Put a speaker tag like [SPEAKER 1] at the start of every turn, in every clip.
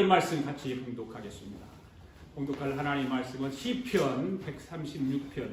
[SPEAKER 1] 하나님 말씀 같이 봉독하겠습니다. 봉독할 하나님 말씀은 시편 136편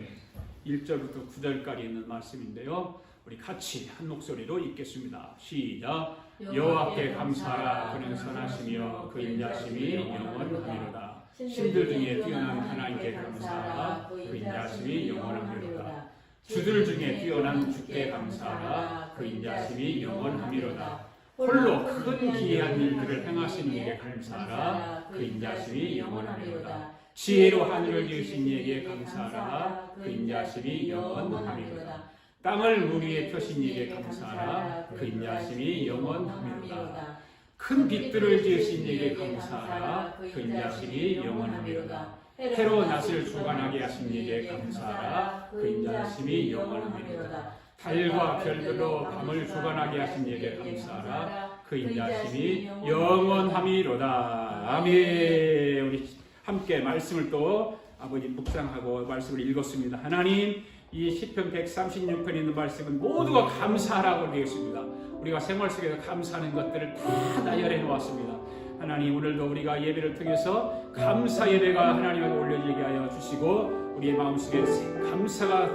[SPEAKER 1] 1절부터 9절까지 있는 말씀인데요. 우리 같이 한 목소리로 읽겠습니다. 시작. 여호와께 감사하라. 그는 선하시며 그 인자심이 영원하리로다. 신들 중에 뛰어난 하나님께 감사하라. 그 인자심이 영원하리로다. 주들 중에 뛰어난 주께 감사하라. 그 인자심이 영원하리로다. 홀로 큰 기이한 일들을 행하시는 이에게 감사하라. 그 인자심이 영원하리로다. 지혜로 하늘을 지으신 이에게 감사하라. 그 인자심이 영원하리로다. 땅을 물 위에 펴신 이에게 감사하라. 그 인자심이 영원하리로다. 큰 빛들을 지으신 이에게 감사하라. 그 인자심이 영원하리로다. 해로 낯을 주관하게 하신 이에게 감사하라. 그 인자심이 영원하리로다. 달과 별들로 밤을 주관하게 하신 이에게 감사하라. 그 인자심이 영원함이로다. 아멘. 우리 함께 말씀을 또 아버지 묵상하고 말씀을 읽었습니다. 하나님, 이 시편 136편에 있는 말씀은 모두가 감사하라고 되어 있습니다. 우리가 생활 속에서 감사하는 것들을 다 나열해 놓았습니다. 하나님, 오늘도 우리가 예배를 통해서 감사 예배가 하나님에게 올려지게 하여 주시고 우리의 마음속에 감사가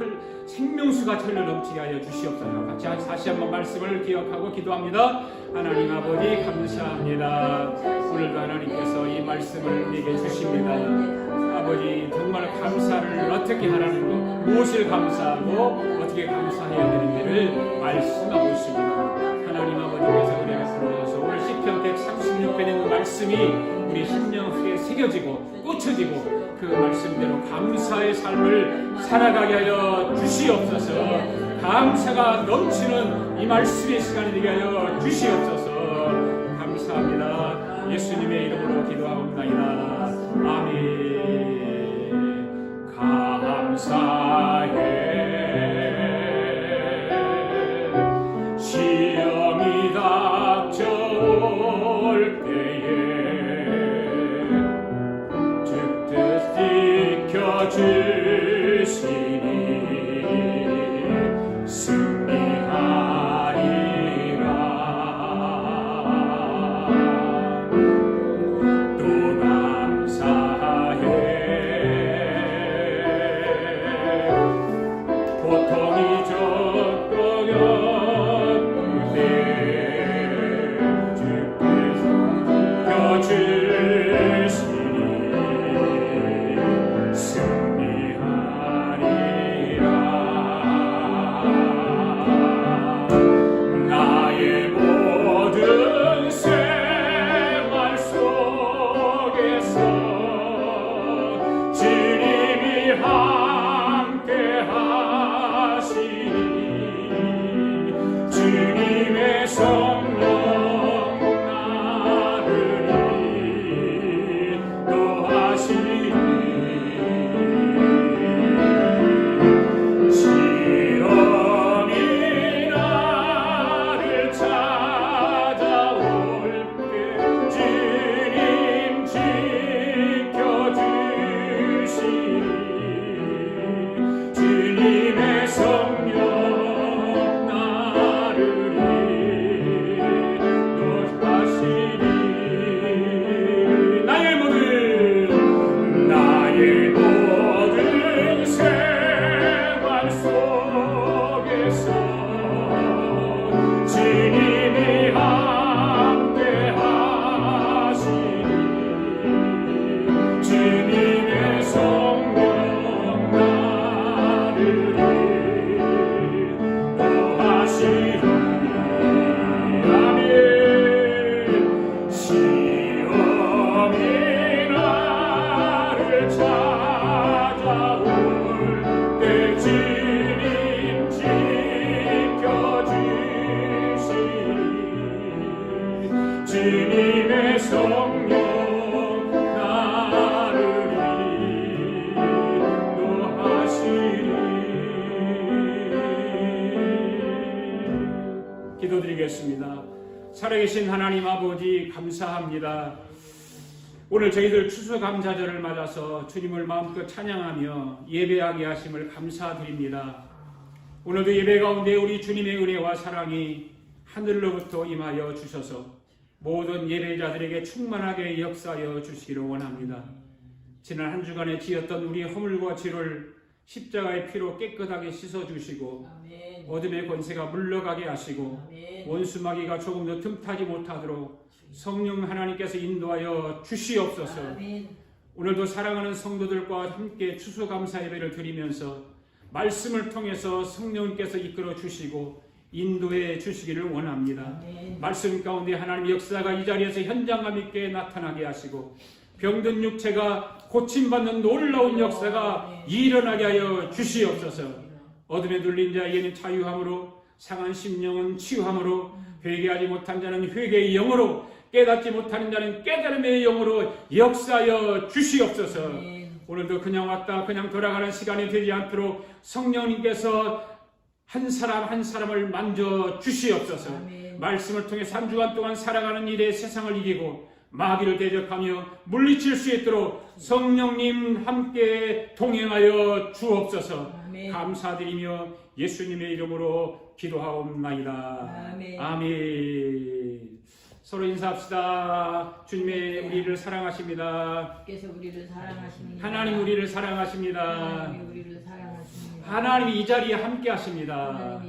[SPEAKER 1] 생명수가 흘러 넘치게 하여 주시옵소서. 같이 다시 한번 말씀을 기억하고 기도합니다. 하나님 아버지 감사합니다. 오늘도 하나님께서 이 말씀을 우리에게 주십니다. 아버지 정말 감사를 어떻게 하라는 것, 무엇을 감사하고 어떻게 감사해야 되는지를 말씀하고 있습니다. 하나님 아버지께서 우리를 불러서 오늘 시편 136편에 있는 말씀이 우리 심령 속에 새겨지고 꽂혀지고 그 말씀대로 감사의 삶을 살아가게 하여 주시옵소서. 감사가 넘치는 이 말씀의 시간이 되게 하여 주시옵소서. 감사합니다. 예수님의 이름으로 기도하옵나이다. 아멘. 감사해. 시험이 닥쳐올 때에 주 뜻 지켜주시니 승리하리라. 또 감사해. 고통이 적거렸는데 주께서 펴주시니 승리하리라. 나의 모든 생활 속에서 주님이 함께 하시니 주님의 성령 나를 인도하시니 시험이 나를 찾아올 때 주님 지켜주시니 주님의 성령 나를 인도하시니 나의 모든 생활 속에서 주님이 함께 하시니 주님의 성령 나를 인도하시니 아멘. 시험이 나를 찾아올 때 주님 지켜주시니 주님의 성령 나를 인도하시니. 기도드리겠습니다. 살아계신 하나님 아버지 감사합니다. 오늘 저희들 추수감사절을 맞아서 주님을 마음껏 찬양하며 예배하게 하심을 감사드립니다. 오늘도 예배 가운데 우리 주님의 은혜와 사랑이 하늘로부터 임하여 주셔서 모든 예배자들에게 충만하게 역사하여 주시기를 원합니다. 지난 한 주간에 지었던 우리 허물과 죄를 십자가의 피로 깨끗하게 씻어주시고 어둠의 권세가 물러가게 하시고 원수마귀가 조금 더 틈타지 못하도록 성령 하나님께서 인도하여 주시옵소서. 오늘도 사랑하는 성도들과 함께 추수감사 예배를 드리면서 말씀을 통해서 성령님께서 이끌어 주시고 인도해 주시기를 원합니다. 말씀 가운데 하나님의 역사가 이 자리에서 현장감 있게 나타나게 하시고 병든 육체가 고침받는 놀라운 역사가 일어나게 하여 주시옵소서. 어둠에 눌린 자에게는 자유함으로, 상한 심령은 치유함으로, 회개하지 못한 자는 회개의 영으로, 깨닫지 못하는 자는 깨달음의 영으로 역사하여 주시옵소서. 오늘도 그냥 왔다 그냥 돌아가는 시간이 되지 않도록 성령님께서 한 사람 한 사람을 만져 주시옵소서. 말씀을 통해 3주간 동안 살아가는 일에 세상을 이기고 마귀를 대적하며 물리칠 수 있도록 성령님 함께 동행하여 주옵소서. 감사드리며 예수님의 이름으로 기도하옵나이다. 아멘. 서로 인사합시다. 주님의 우리를 사랑하십니다. 하나님 우리를 사랑하십니다. 하나님이 이 자리에 함께 하십니다.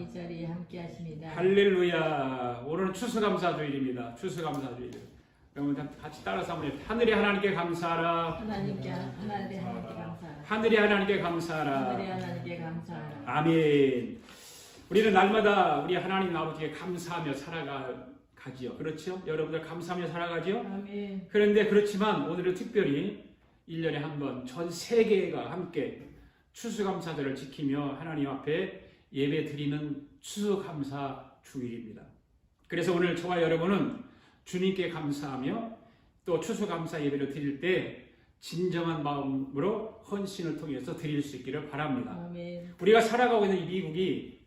[SPEAKER 1] 할렐루야. 오늘은 추수감사주일입니다. 추수감사주일. 여러분 같이 따라서 한번 하늘의 하나님께 감사하라. 하늘의 하나님께 감사하라. 아멘. 우리는 날마다 우리 하나님 아버지께 감사하며 살아가지요. 그렇죠? 여러분들 감사하며 살아가지요? 아멘. 그런데 그렇지만 오늘은 특별히 1년에 한 번 전 세계가 함께 추수감사절을 지키며 하나님 앞에 예배 드리는 추수감사 주일입니다. 그래서 오늘 저와 여러분은 주님께 감사하며 또 추수감사 예배를 드릴 때 진정한 마음으로 헌신을 통해서 드릴 수 있기를 바랍니다. 아멘. 우리가 살아가고 있는 이 미국이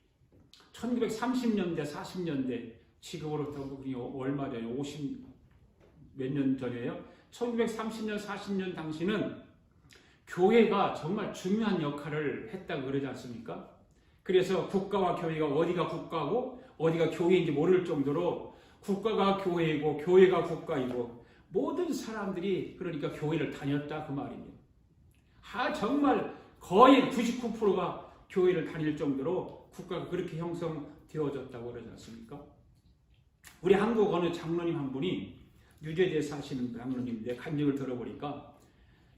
[SPEAKER 1] 1930년대, 40년대 지금으로부터 얼마 전에 50 몇 년 전이에요. 1930년, 40년 당시는 교회가 정말 중요한 역할을 했다고 그러지 않습니까? 그래서 국가와 교회가 어디가 국가고 어디가 교회인지 모를 정도로 국가가 교회이고 교회가 국가이고 모든 사람들이 그러니까 교회를 다녔다 그 말입니다. 정말 거의 99%가 교회를 다닐 정도로 국가가 그렇게 형성되어졌다고 그러지 않습니까? 우리 한국 어느 장로님 한 분이 뉴저지에 사시는 장로님인데 간증을 들어보니까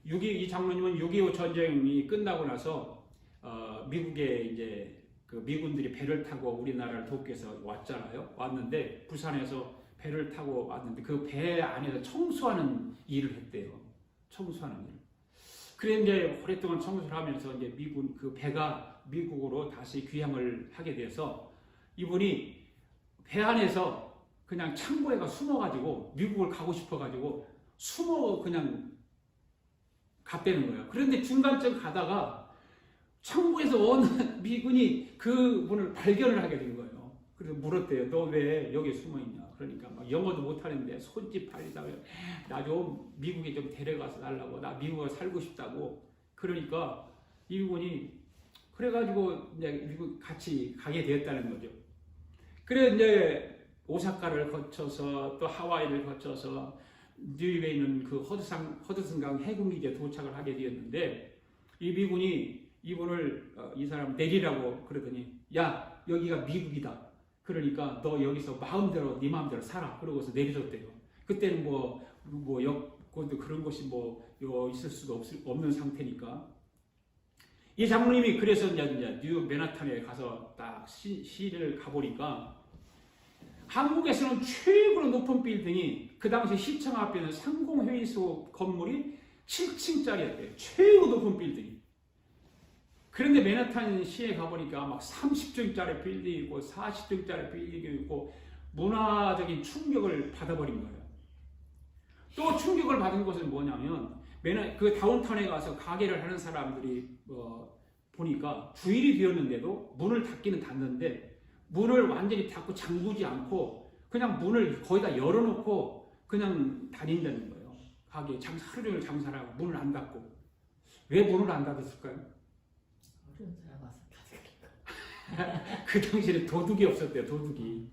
[SPEAKER 1] 이 장로님은 6.25 전쟁이 끝나고 나서 미국에 이제 그 미군들이 배를 타고 우리나라를 돕기 위해서 왔잖아요. 왔는데 부산에서 배를 타고 왔는데 그 배 안에서 청소하는 일을 했대요. 청소하는 일. 그래 이제 오랫동안 청소를 하면서 이제 그 배가 미국으로 다시 귀향을 하게 돼서 이분이 배 안에서 그냥 창고에 숨어가지고 미국을 가고 싶어가지고 그냥 갔다는 거예요. 그런데 중간쯤 가다가 창고에서 어느 미군이 그 분을 발견을 하게 된 거예요. 그래서 물었대요. 너 왜 여기 숨어 있냐? 그러니까 막 영어도 못하는데 손짓 발리다가 나 좀 미국에 좀 데려가서 달라고. 나 미국에 살고 싶다고. 그러니까 이분이 그래가지고 이제 미국 같이 가게 되었다는 거죠. 그래 이제 오사카를 거쳐서 또 하와이를 거쳐서 뉴욕에 있는 그 허드슨강 해군기지에 도착을 하게 되었는데 이 미군이 이분을 이 사람 내리라고 그러더니 야 여기가 미국이다. 그러니까 너 여기서 네 마음대로 살아. 그러고서 내려줬대요. 그때는 뭐 여권도 그런 것이 있을 수가 없는 상태니까 이 장로님이 그래서 이제 뉴욕 맨하탄에 가서 딱 시를 가보니까 한국에서는 최고로 높은 빌딩이 그 당시 시청 앞에는 상공회의소 건물이 7층짜리였대요. 최고 높은 빌딩이. 그런데 맨하탄 시에 가보니까 막 30층짜리 빌딩이 있고 40층짜리 빌딩이 있고 문화적인 충격을 받아버린 거예요. 또 충격을 받은 것은 뭐냐면 그 다운타운에 가서 가게를 하는 사람들이 보니까 주일이 되었는데도 문을 닫기는 닫는데 문을 완전히 닫고 잠그지 않고 그냥 문을 거의 다 열어놓고 그냥 다닌다는 거예요. 가게 하루 종일 장사를 하고 문을 안 닫고. 왜 문을 안 닫았을까요? 어려운 사람 와서 닫으니까. 그 당시에는 도둑이 없었대요. 도둑이.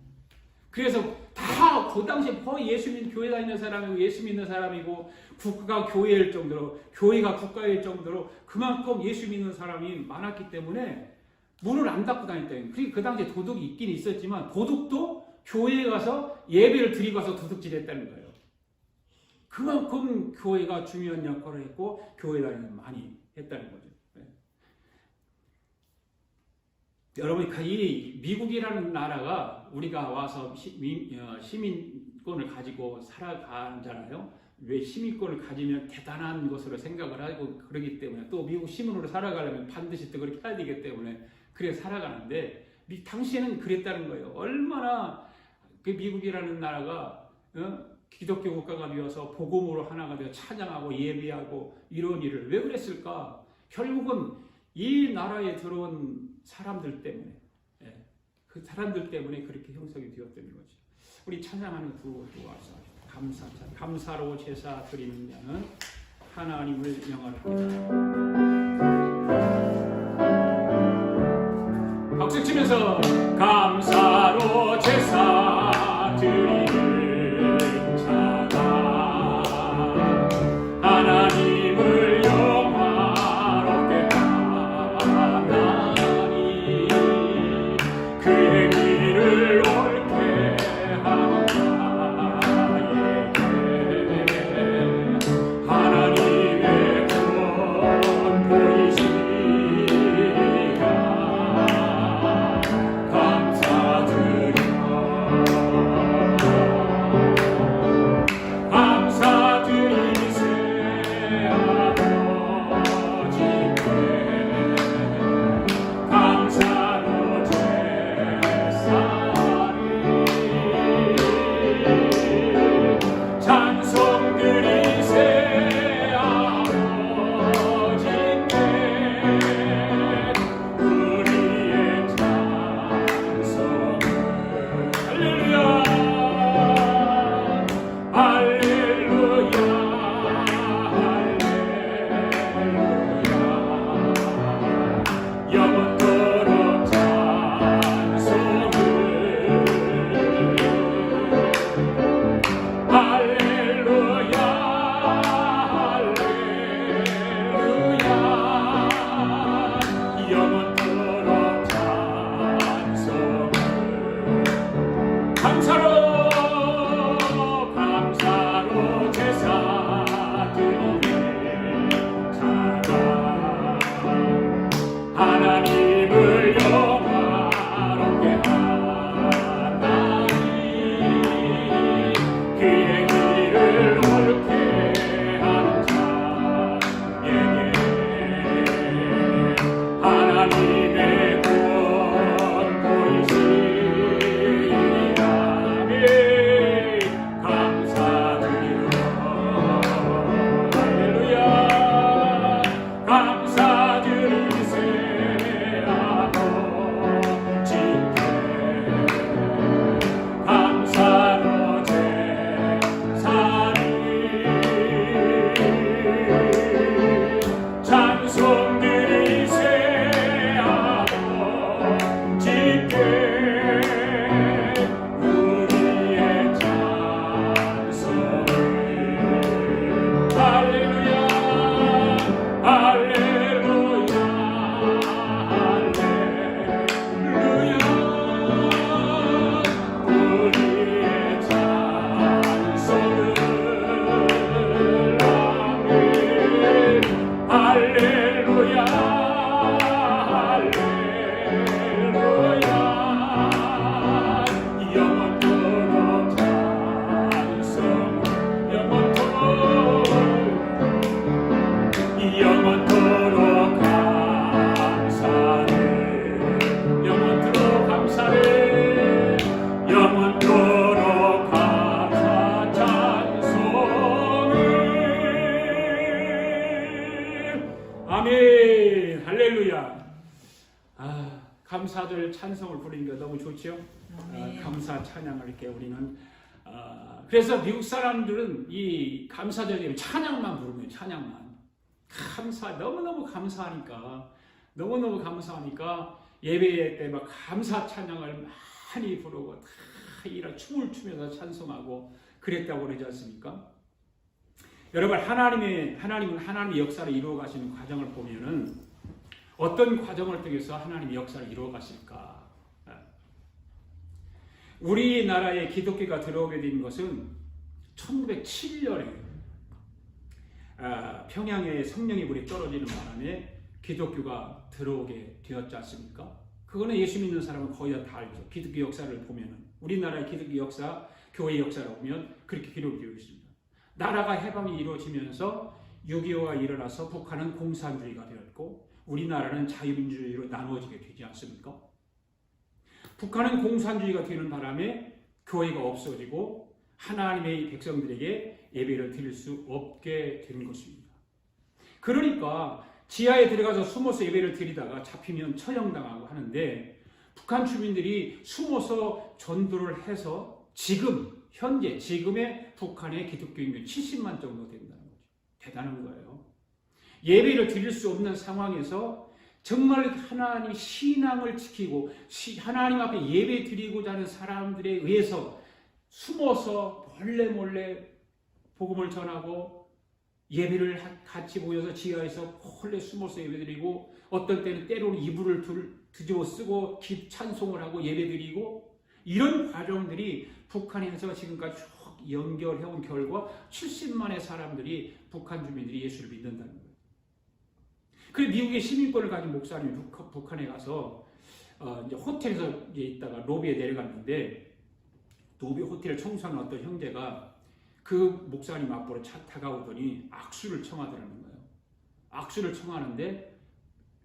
[SPEAKER 1] 그래서 다 그 당시에 거의 예수 믿는 교회 다니는 사람이고 예수 믿는 사람이고 국가가 교회일 정도로 교회가 국가일 정도로 그만큼 예수 믿는 사람이 많았기 때문에 문을 안 닫고 다녔다. 그리고 그 당시에 도둑이 있긴 있었지만 도둑도 교회에 가서 예배를 드리고 와서 도둑질했다는 거예요. 그만큼 교회가 중요한 역할을 했고 교회 다니는 많이 했다는 거죠. 여러분, 이 미국이라는 나라가 우리가 와서 시민권을 가지고 살아가잖아요. 왜 시민권을 가지면 대단한 것으로 생각을 하고 그러기 때문에 또 미국 시민으로 살아가려면 반드시 또 그렇게 해야 되기 때문에 그래 살아가는데 당시에는 그랬다는 거예요. 얼마나 그 미국이라는 나라가 기독교 국가가 되어서 복음으로 하나가 되어 찬양하고 예배하고 이런 일을 왜 그랬을까? 결국은 이 나라에 들어온 사람들 때문에 그 사람들 때문에 그렇게 형성이 되었다는 거죠. 우리 찬양하는 구호도 와서 감사로 제사 드리는 자는 하나님을 영화롭게 박수 치면서 감사로 제사 드리는 자가 하나님을 영화롭게 하나니 그의 길을 옳게 하는 자에게 하나님의 구원 보이시리라 아멘. 할렐루야. 감사들 찬송을 부르니까 너무 좋죠. 감사 찬양을 이렇게 우리는 그래서 미국 사람들은 이 감사절 찬양만 부르면 찬양만 너무너무 감사하니까 예배 때 막 감사 찬양을 많이 부르고 다 이런 춤을 추면서 찬송하고 그랬다고 그러지 않습니까? 여러분, 하나님은 하나님의 역사를 이루어 가시는 과정을 보면은 어떤 과정을 통해서 하나님의 역사를 이루어 가실까? 우리나라에 기독교가 들어오게 된 것은 1907년에 평양에 성령의 불이 떨어지는 바람에 기독교가 들어오게 되었지 않습니까? 그거는 예수 믿는 사람은 거의 다 알죠. 기독교 역사를 보면은 우리나라의 기독교 역사, 교회 역사를 보면 그렇게 기록이 되어 있습니다. 나라가 해방이 이루어지면서 6.25가 일어나서 북한은 공산주의가 되었고 우리나라는 자유민주주의로 나누어지게 되지 않습니까? 북한은 공산주의가 되는 바람에 교회가 없어지고 하나님의 백성들에게 예배를 드릴 수 없게 된 것입니다. 그러니까 지하에 들어가서 숨어서 예배를 드리다가 잡히면 처형당하고 하는데 북한 주민들이 숨어서 전도를 해서 지금의 북한의 기독교인이 70만 정도 된다는 거죠. 대단한 거예요. 예배를 드릴 수 없는 상황에서 정말 하나님 신앙을 지키고 하나님 앞에 예배 드리고자 하는 사람들에 의해서 숨어서 몰래 복음을 전하고 예배를 같이 모여서 지하에서 몰래 숨어서 예배 드리고 어떨 때는 때로는 이불을 뒤집어 쓰고 찬송을 하고 예배 드리고 이런 과정들이 북한에서 지금까지 쭉 연결해온 결과 70만의 사람들이 북한 주민들이 예수를 믿는다는 거예요. 그래서 미국의 시민권을 가진 목사님이 북한에 가서 이제 호텔에서 이제 있다가 로비에 내려갔는데 로비 호텔을 청소하는 어떤 형제가 그 목사님 앞으로 다가오더니 악수를 청하더라는 거예요. 악수를 청하는데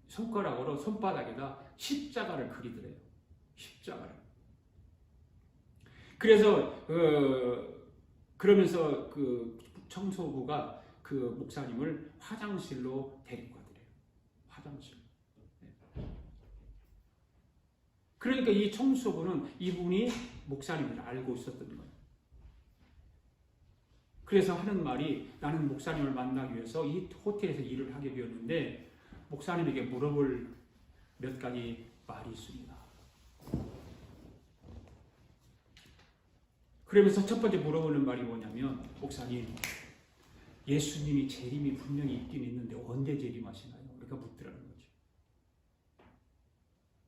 [SPEAKER 1] 손가락으로 손바닥에다 십자가를 그리더래요. 십자가를. 그래서 그러면서 그 청소부가 그 목사님을 화장실로 데리고 가더래요. 화장실. 그러니까 이 청소부는 이분이 목사님을 알고 있었던 거예요. 그래서 하는 말이 나는 목사님을 만나기 위해서 이 호텔에서 일을 하게 되었는데 목사님에게 물어볼 몇 가지 말이 있습니다. 그러면서 첫 번째 물어보는 말이 뭐냐면 목사님, 예수님이 재림이 분명히 있긴 있는데 언제 재림하시나요? 그러니까 묻더라는 거죠.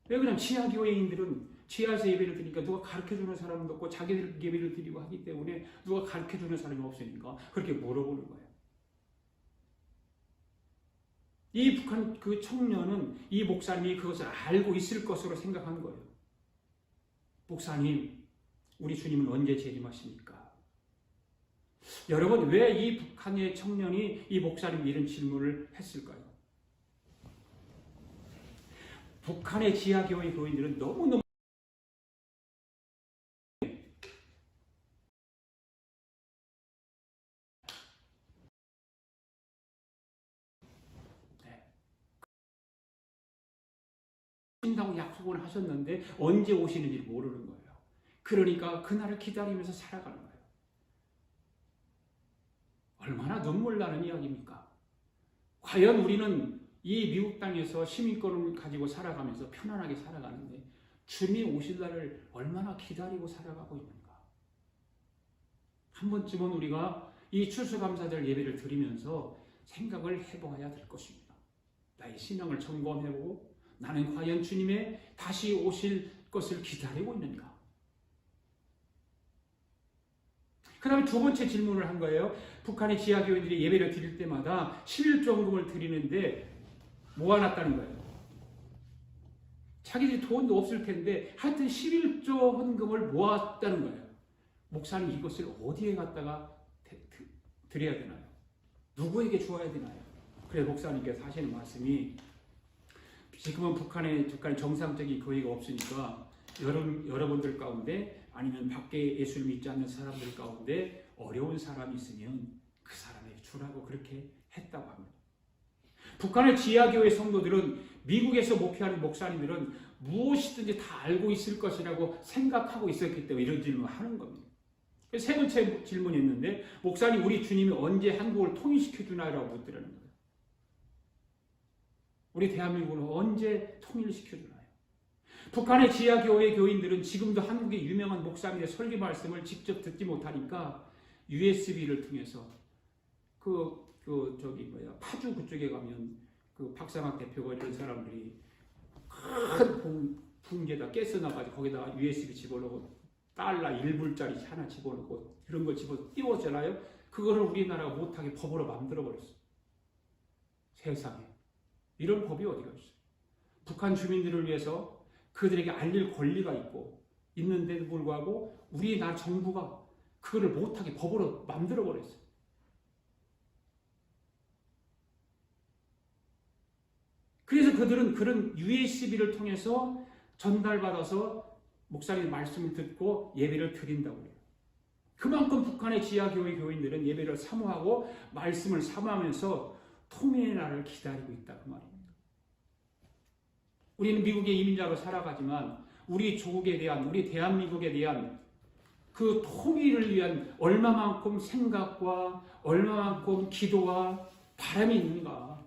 [SPEAKER 1] 왜 그냥 지하교회인들은 지하에서 예배를 드리니까 누가 가르쳐주는 사람도 없고 자기들 예배를 드리고 하기 때문에 누가 가르쳐주는 사람이 없으니까 그렇게 물어보는 거예요. 이 북한 그 청년은 이 목사님이 그것을 알고 있을 것으로 생각한 거예요. 목사님, 우리 주님은 언제 재림하십니까? 여러분, 왜 이 북한의 청년이 이 목사님 이런 질문을 했을까요? 북한의 지하교회 교인들은 너무너무 신다고 약속을 하셨는데 언제 오시는지 모르는 거예요. 그러니까 그날을 기다리면서 살아가는 거예요. 얼마나 눈물 나는 이야기입니까? 과연 우리는 이 미국 땅에서 시민권을 가지고 살아가면서 편안하게 살아가는데 주님이 오실 날을 얼마나 기다리고 살아가고 있는가? 한 번쯤은 우리가 이 추수감사절 예배를 드리면서 생각을 해봐야 될 것입니다. 나의 신앙을 점검해보고 나는 과연 주님의 다시 오실 것을 기다리고 있는가? 그 다음에 두 번째 질문을 한 거예요. 북한의 지하교인들이 예배를 드릴 때마다 11조헌금을 드리는데 모아놨다는 거예요. 자기들이 돈도 없을 텐데 하여튼 11조 헌금을 모았다는 거예요. 목사님 이것을 어디에 갖다가 드려야 되나요? 누구에게 주어야 되나요? 그래서 목사님께서 하시는 말씀이 지금은 북한에 정상적인 교회가 없으니까 여러분들 가운데 아니면 밖에 예수를 믿지 않는 사람들 가운데 어려운 사람이 있으면 그 사람에게 주라고 그렇게 했다고 합니다. 북한의 지하교회 성도들은 미국에서 목회하는 목사님들은 무엇이든지 다 알고 있을 것이라고 생각하고 있었기 때문에 이런 질문을 하는 겁니다. 세 번째 질문이 있는데 목사님 우리 주님이 언제 한국을 통일시켜 주나요라고 묻더라는 거예요. 우리 대한민국을 언제 통일시켜 주나요? 북한의 지하교회 교인들은 지금도 한국의 유명한 목사님의 설교 말씀을 직접 듣지 못하니까 USB를 통해서 파주 그쪽에 가면 그 박상학 대표가 이런 사람들이 큰 붕괴다 가스 나가지고 거기다가 USB 집어넣고 달러 1불짜리 하나 집어넣고 그런 걸 집어 띄웠잖아요. 그거를 우리나라가 못하게 법으로 만들어버렸어요. 세상에. 이런 법이 어디가 있어요. 북한 주민들을 위해서 그들에게 알릴 권리가 있는데도 불구하고 우리나라 정부가 그거를 못하게 법으로 만들어버렸어요. 그래서 그들은 그런 USB를 통해서 전달받아서 목사님 말씀을 듣고 예배를 드린다고 해요. 그만큼 북한의 지하교회 교인들은 예배를 사모하고 말씀을 사모하면서 통일의 날을 기다리고 있다 그 말입니다. 우리는 미국의 이민자로 살아가지만 우리 조국에 대한, 우리 대한민국에 대한 그 통일을 위한 얼마만큼 생각과 얼마만큼 기도와 바람이 있는가.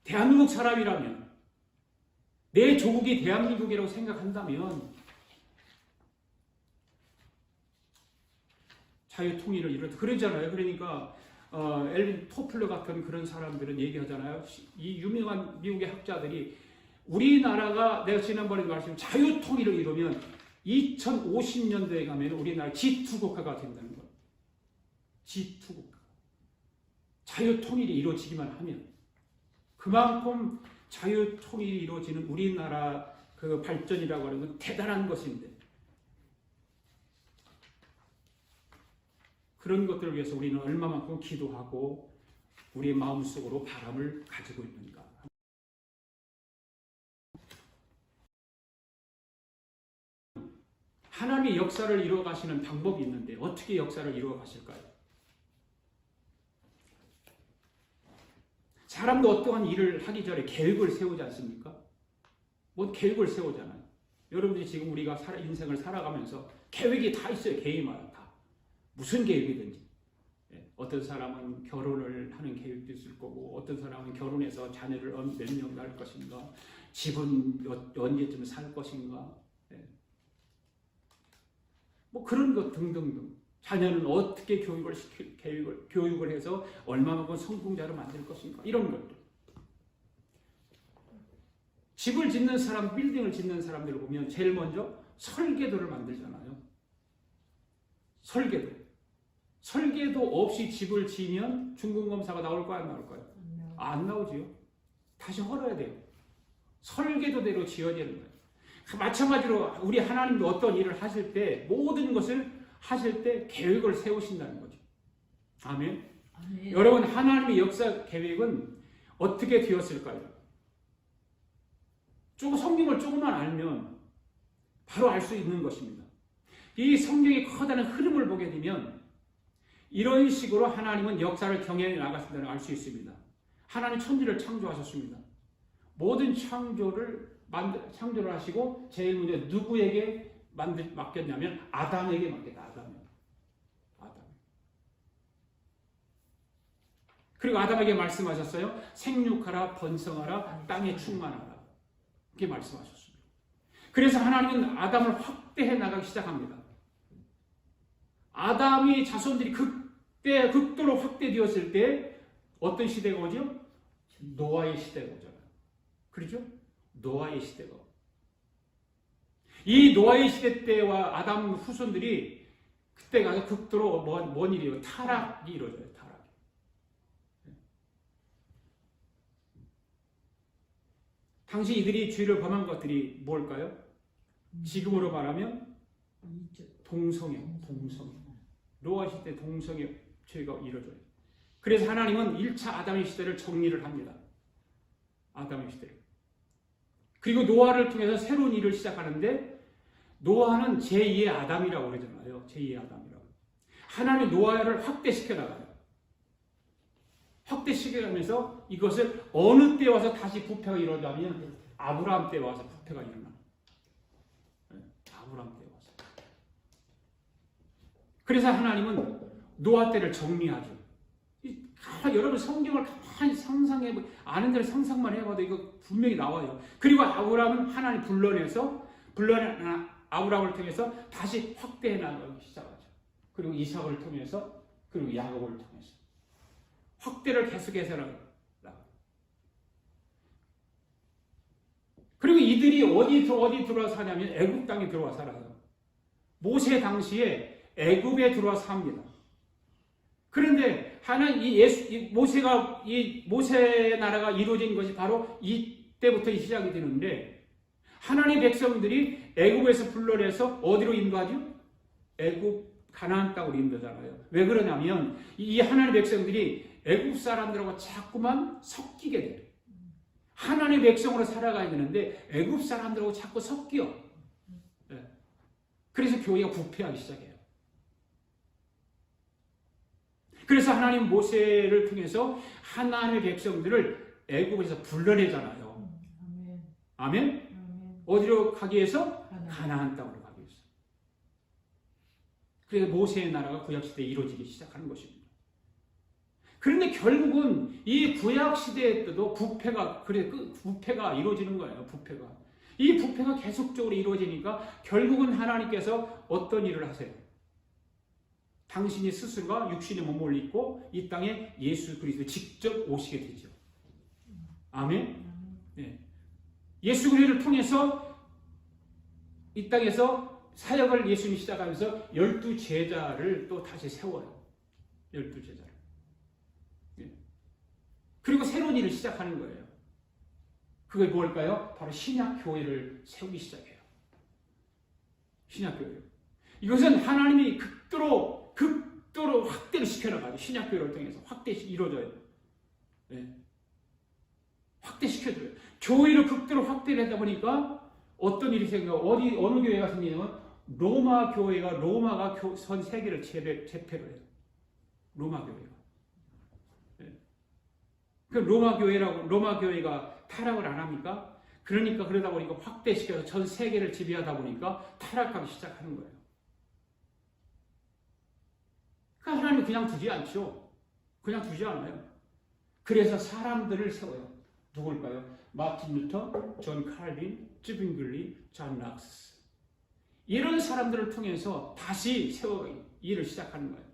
[SPEAKER 1] 대한민국 사람이라면, 내 조국이 대한민국이라고 생각한다면 자유통일을 이루었다. 그러잖아요. 그러니까 엘빈 토플러 같은 그런 사람들은 얘기하잖아요. 이 유명한 미국의 학자들이 우리나라가 내가 지난번에 말씀 자유통일을 이루면 2050년대에 가면 우리나라 G2 국가가 된다는 거예요. G2 국가. 자유통일이 이루어지기만 하면 그만큼 자유통일이 이루어지는 우리나라 그 발전이라고 하는 건 대단한 것인데 그런 것들을 위해서 우리는 얼마만큼 기도하고 우리의 마음속으로 바람을 가지고 있는가. 하나님의 역사를 이루어 가시는 방법이 있는데 어떻게 역사를 이루어 가실까요? 사람도 어떠한 일을 하기 전에 계획을 세우지 않습니까? 뭐 계획을 세우잖아요. 여러분들이 지금 우리가 인생을 살아가면서 계획이 다 있어요. 개인마다 다. 무슨 계획이든지. 어떤 사람은 결혼을 하는 계획도 있을 거고 어떤 사람은 결혼해서 자녀를 몇 명 낳을 것인가, 집은 언제쯤 살 것인가, 뭐 그런 것 등등등. 자녀는 어떻게 교육을 해서 얼마만큼 성공자로 만들 것인가, 이런 것들. 집을 짓는 사람, 빌딩을 짓는 사람들을 보면 제일 먼저 설계도를 만들잖아요. 설계도 없이 집을 지으면 중공검사가 나올까요? 안 나올까요? 안 나오지요. 다시 헐어야 돼요. 설계도대로 지어지는 거예요. 마찬가지로 우리 하나님도 어떤 일을 하실 때 모든 것을 하실 때 계획을 세우신다는 거죠. 아멘. 아멘. 여러분, 하나님의 역사 계획은 어떻게 되었을까요? 성경을 조금만 알면 바로 알 수 있는 것입니다. 이 성경의 커다란 흐름을 보게 되면 이런 식으로 하나님은 역사를 경영해 나가신다는 걸 알 수 있습니다. 하나님 천지를 창조하셨습니다. 모든 창조를 하시고 제일 먼저 누구에게 맡겼냐면 아담에게 맡겼다. 아담. 그리고 아담에게 말씀하셨어요. 생육하라, 번성하라, 땅에 충만하라. 이렇게 말씀하셨습니다. 그래서 하나님은 아담을 확대해 나가기 시작합니다. 아담의 자손들이 극도로 확대되었을 때 어떤 시대가 오죠? 노아의 시대가 오잖아요. 그렇죠? 노아의 시대가. 이 노아의 시대 때와 아담 후손들이 그때 가서 극도로 뭔 일이에요? 타락이 이루어져요. 타락. 당시 이들이 죄를 범한 것들이 뭘까요? 지금으로 말하면 동성애. 노아 시대 동성애 죄가 이루어져요. 그래서 하나님은 1차 아담의 시대를 정리를 합니다. 아담의 시대를. 그리고 노아를 통해서 새로운 일을 시작하는데 노아는 제2의 아담이라고 그러잖아요. 제2의 아담이라고. 하나님이 노아를 확대시켜 나가요. 확대시켜가면서 이것을 어느 때 와서 다시 부패가 일어나면 아브라함 때 와서 부패가 일어나. 아브라함 때 와서. 그래서 하나님은 노아 때를 정리하죠. 여러분 성경을 가만히 상상해 아는 대로 상상만 해봐도 이거 분명히 나와요. 그리고 아브라함은 하나님 불러낸 아브라함을 통해서 다시 확대해 나가기 시작하죠. 그리고 이삭을 통해서 그리고 야곱을 통해서 확대를 계속해서 나가요. 그리고 이들이 어디 들어와 사냐면 애굽 땅에 들어와 살아요. 모세 당시에 애굽에 들어와 삽니다. 그런데 하나님 이 모세 나라가 이루어진 것이 바로 이때부터 시작이 되는데 하나님 백성들이 애굽에서 불러내서 어디로 인도하죠? 애굽 가나안 땅으로 인도하잖아요. 왜 그러냐면 이 하나님 백성들이 애굽 사람들하고 자꾸만 섞이게 돼요. 하나님의 백성으로 살아가야 되는데 애굽 사람들하고 자꾸 섞여. 그래서 교회가 부패하기 시작해요. 그래서 하나님 모세를 통해서 하나님의 백성들을 애굽에서 불러내잖아요. 아멘? 어디로 가기 위해서? 가나안 땅으로 가기 위해서. 그래서 모세의 나라가 구약시대에 이루어지기 시작하는 것입니다. 그런데 결국은 이 구약시대에 때도 부패가 이루어지는 거예요. 이 부패가 계속적으로 이루어지니까 결국은 하나님께서 어떤 일을 하세요? 당신이 스스로가 육신의 몸을 입고 이 땅에 예수 그리스도 직접 오시게 되죠. 아멘? 네. 예수 그리스도를 통해서 이 땅에서 사역을 예수님이 시작하면서 12제자를 또 다시 세워요. 12제자를. 네. 그리고 새로운 일을 시작하는 거예요. 그게 뭘까요? 바로 신약교회를 세우기 시작해요. 신약교회. 이것은 하나님이 극도로 확대를 시켜나가죠. 신약교회를 통해서 이루어져요. 네. 확대시켜줘요. 교회를 극도로 확대를 하다 보니까 어떤 일이 생겨요? 어느 교회가 생기냐면 로마가 전 세계를 제패를 해요. 로마 교회가. 네. 그 로마 교회가 타락을 안 합니까? 그러다 보니까 확대시켜서 전 세계를 지배하다 보니까 타락하기 시작하는 거예요. 그러니까 하나님이 그냥 두지 않죠. 그냥 두지 않아요. 그래서 사람들을 세워요. 누굴까요? 마틴 루터, 존 칼빈, 쯔빙글리, 존 락스. 이런 사람들을 통해서 다시 일을 시작하는 거예요.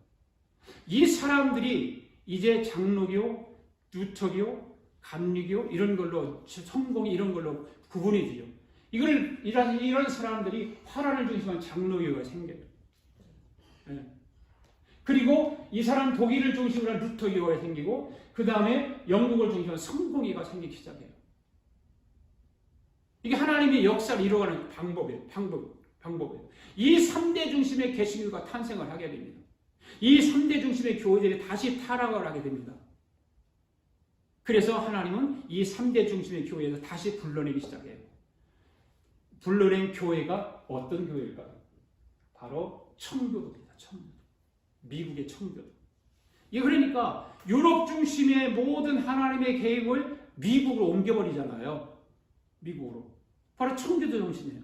[SPEAKER 1] 이 사람들이 이제 장로교, 루터교, 감리교 이런 걸로 성공이 이런 걸로 구분이 되죠. 이런 사람들이 화란을 중심한 장로교가 생겨요. 네. 그리고 이 사람 독일을 중심으로 한 루터교가 생기고 그 다음에 영국을 중심으로 성공회가 생기기 시작해요. 이게 하나님의 역사를 이루어가는 방법이에요. 이 3대 중심의 개신교가 탄생을 하게 됩니다. 이 3대 중심의 교회들이 다시 타락을 하게 됩니다. 그래서 하나님은 이 3대 중심의 교회에서 다시 불러내기 시작해요. 불러낸 교회가 어떤 교회일까요? 바로 청교도입니다. 미국의 청교도. 그러니까 유럽 중심의 모든 하나님의 계획을 미국으로 옮겨버리잖아요. 미국으로. 바로 청교도 정신이에요.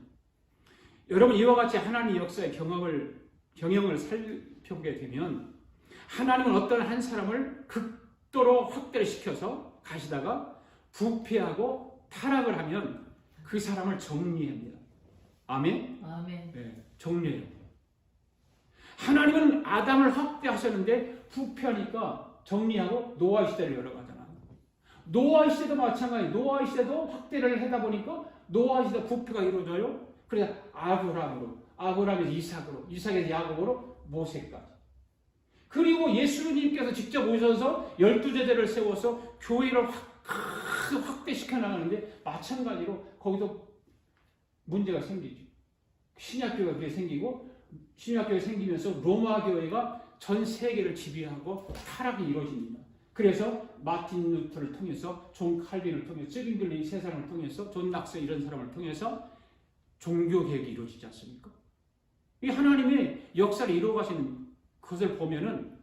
[SPEAKER 1] 여러분 이와 같이 하나님의 역사의 경영을 살펴보게 되면 하나님은 어떤 한 사람을 극도로 확대를 시켜서 가시다가 부패하고 타락을 하면 그 사람을 정리합니다. 아멘? 네, 정리해요. 하나님은 아담을 확대하셨는데 부패하니까 정리하고 노아의 시대를 열어가잖아요. 노아의 시대도 마찬가지예요. 노아의 시대도 확대를 하다 보니까 노아의 시대 부패가 이루어져요. 그래서 아브라함에서 이삭으로, 이삭에서 야곱으로 모세까지. 그리고 예수님께서 직접 오셔서 12제자를 세워서 교회를 확대시켜 나가는데 마찬가지로 거기도 문제가 생기죠. 신약교회가 그게 생기고 신약교회가 생기면서 로마교회가 전 세계를 지배하고 타락이 이루어집니다. 그래서 마틴 루터를 통해서 존 칼빈을 통해서 쯔빙글리 세 사람을 통해서 존 락스 이런 사람을 통해서 종교개혁이 이루어지지 않습니까? 이 하나님의 역사를 이루어가시는 것을 보면은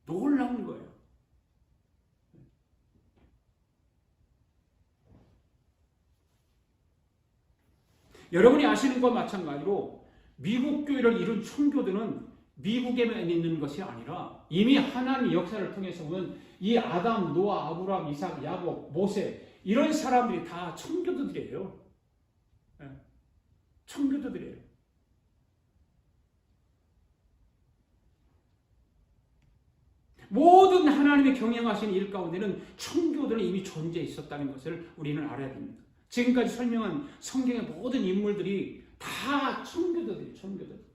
[SPEAKER 1] 놀라운 거예요. 여러분이 아시는 것과 마찬가지로 미국 교회를 이룬 청교도는 미국에만 있는 것이 아니라 이미 하나님의 역사를 통해서 보면 이 아담, 노아, 아브라함, 이삭, 야곱, 모세 이런 사람들이 다 청교도들이에요. 청교도들이에요. 모든 하나님의 경영하신 일 가운데는 청교도는 이미 존재해 있었다는 것을 우리는 알아야 됩니다. 지금까지 설명한 성경의 모든 인물들이 다 청교도들이에요. 청교도.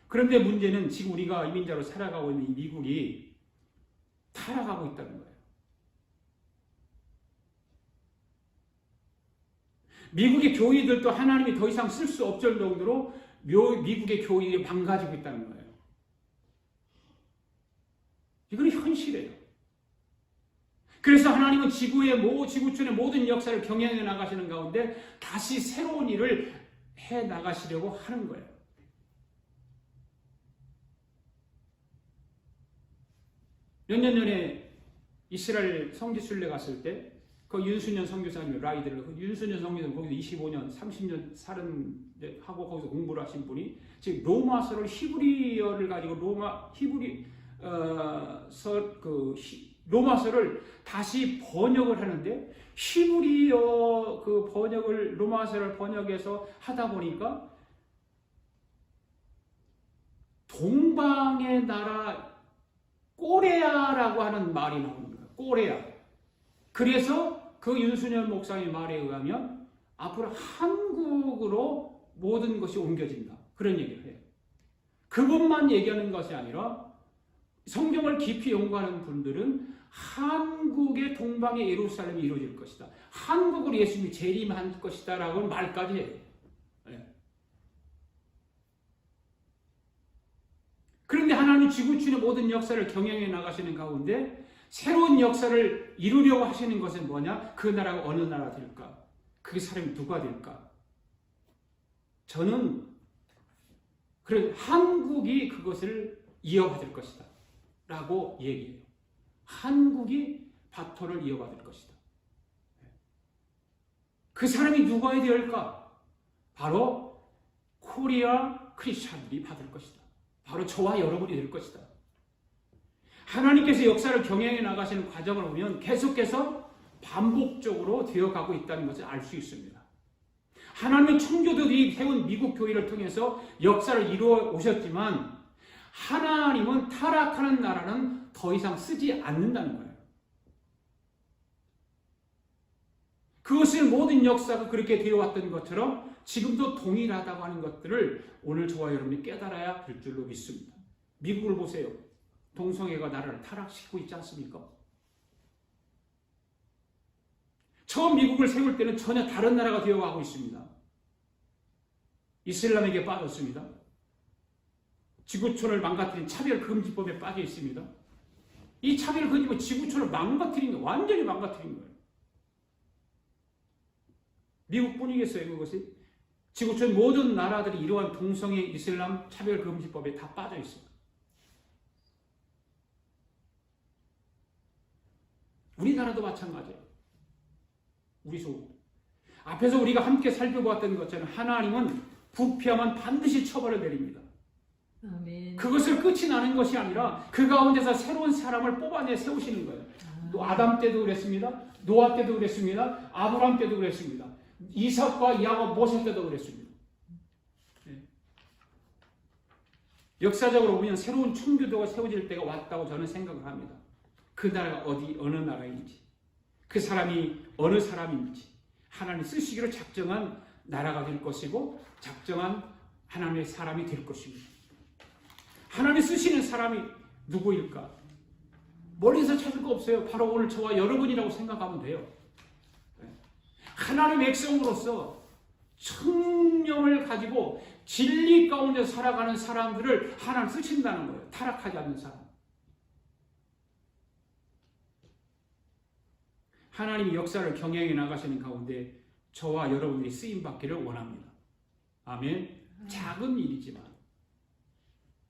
[SPEAKER 1] 그런데 문제는 지금 우리가 이민자로 살아가고 있는 이 미국이 타락하고 있다는 거예요. 미국의 교회들도 하나님이 더 이상 쓸 수 없을 정도로 미국의 교회가 망가지고 있다는 거예요. 이건 현실이에요. 그래서 하나님은 지구촌의 모든 역사를 경영해 나가시는 가운데 다시 새로운 일을 해 나가시려고 하는 거예요. 몇 년 전에 이스라엘 성지순례 갔을 때 그 윤순현 선교사님 라이드를 윤순현 선교사님 거기서 25년, 30년 하고 거기서 공부를 하신 분이 지금 로마서를 히브리어를 가지고 로마서를 다시 번역을 하는데 히브리어 그 번역을 로마서를 번역해서 하다 보니까 동방의 나라 꼬레아라고 하는 말이 나오는 거예요. 꼬레아. 그래서 그 윤순현 목사의 말에 의하면 앞으로 한국으로 모든 것이 옮겨진다. 그런 얘기를 해요. 그것만 얘기하는 것이 아니라 성경을 깊이 연구하는 분들은 한국의 동방의 예루살렘이 이루어질 것이다. 한국으로 예수님이 재림할 것이다. 라고 말까지 해요. 네. 그런데 하나님 지구촌의 모든 역사를 경영해 나가시는 가운데 새로운 역사를 이루려고 하시는 것은 뭐냐? 그 나라가 어느 나라 될까? 그 사람이 누가 될까? 저는 그래 한국이 그것을 이어받을 것이다 라고 얘기해요. 한국이 바톤을 이어받을 것이다. 그 사람이 누가 될까? 바로 코리아 크리스찬들이 받을 것이다. 바로 저와 여러분이 될 것이다. 하나님께서 역사를 경영해 나가시는 과정을 보면 계속해서 반복적으로 되어가고 있다는 것을 알 수 있습니다. 하나님의 청교도들이 세운 미국 교회를 통해서 역사를 이루어 오셨지만 하나님은 타락하는 나라는 더 이상 쓰지 않는다는 거예요. 그것을 모든 역사가 그렇게 되어왔던 것처럼 지금도 동일하다고 하는 것들을 오늘 저와 여러분이 깨달아야 될 줄로 믿습니다. 미국을 보세요. 동성애가 나라를 타락시키고 있지 않습니까? 처음 미국을 세울 때는 전혀 다른 나라가 되어가고 있습니다. 이슬람에게 빠졌습니다. 지구촌을 망가뜨린 차별금지법에 빠져 있습니다. 이 차별금지법 지구촌을 망가뜨린 거예요. 완전히 망가뜨린 거예요. 미국뿐이겠어요, 그것이? 지구촌 모든 나라들이 이러한 동성애 이슬람 차별금지법에 다 빠져 있어요. 우리나라도 마찬가지예요. 우리 속. 앞에서 우리가 함께 살펴보았던 것처럼 하나님은 부패하면 반드시 처벌을 내립니다.
[SPEAKER 2] 아멘.
[SPEAKER 1] 그것을 끝이 나는 것이 아니라 그 가운데서 새로운 사람을 뽑아내 세우시는 거예요. 또 아담 때도 그랬습니다. 노아 때도 그랬습니다. 아브라함 때도 그랬습니다. 이삭과 야곱, 모세 때도 그랬습니다. 네. 역사적으로 보면 새로운 청교도가 세워질 때가 왔다고 저는 생각을 합니다. 그 나라가 어느 나라인지, 그 사람이 어느 사람인지 하나님 쓰시기로 작정한 나라가 될 것이고 작정한 하나님의 사람이 될 것입니다. 하나님 쓰시는 사람이 누구일까? 멀리서 찾을 거 없어요. 바로 오늘 저와 여러분이라고 생각하면 돼요. 하나님의 백성으로서 청렴을 가지고 진리 가운데 살아가는 사람들을 하나님 쓰신다는 거예요. 타락하지 않는 사람. 하나님이 역사를 경영해 나가시는 가운데 저와 여러분들이 쓰임받기를 원합니다. 아멘. 작은 일이지만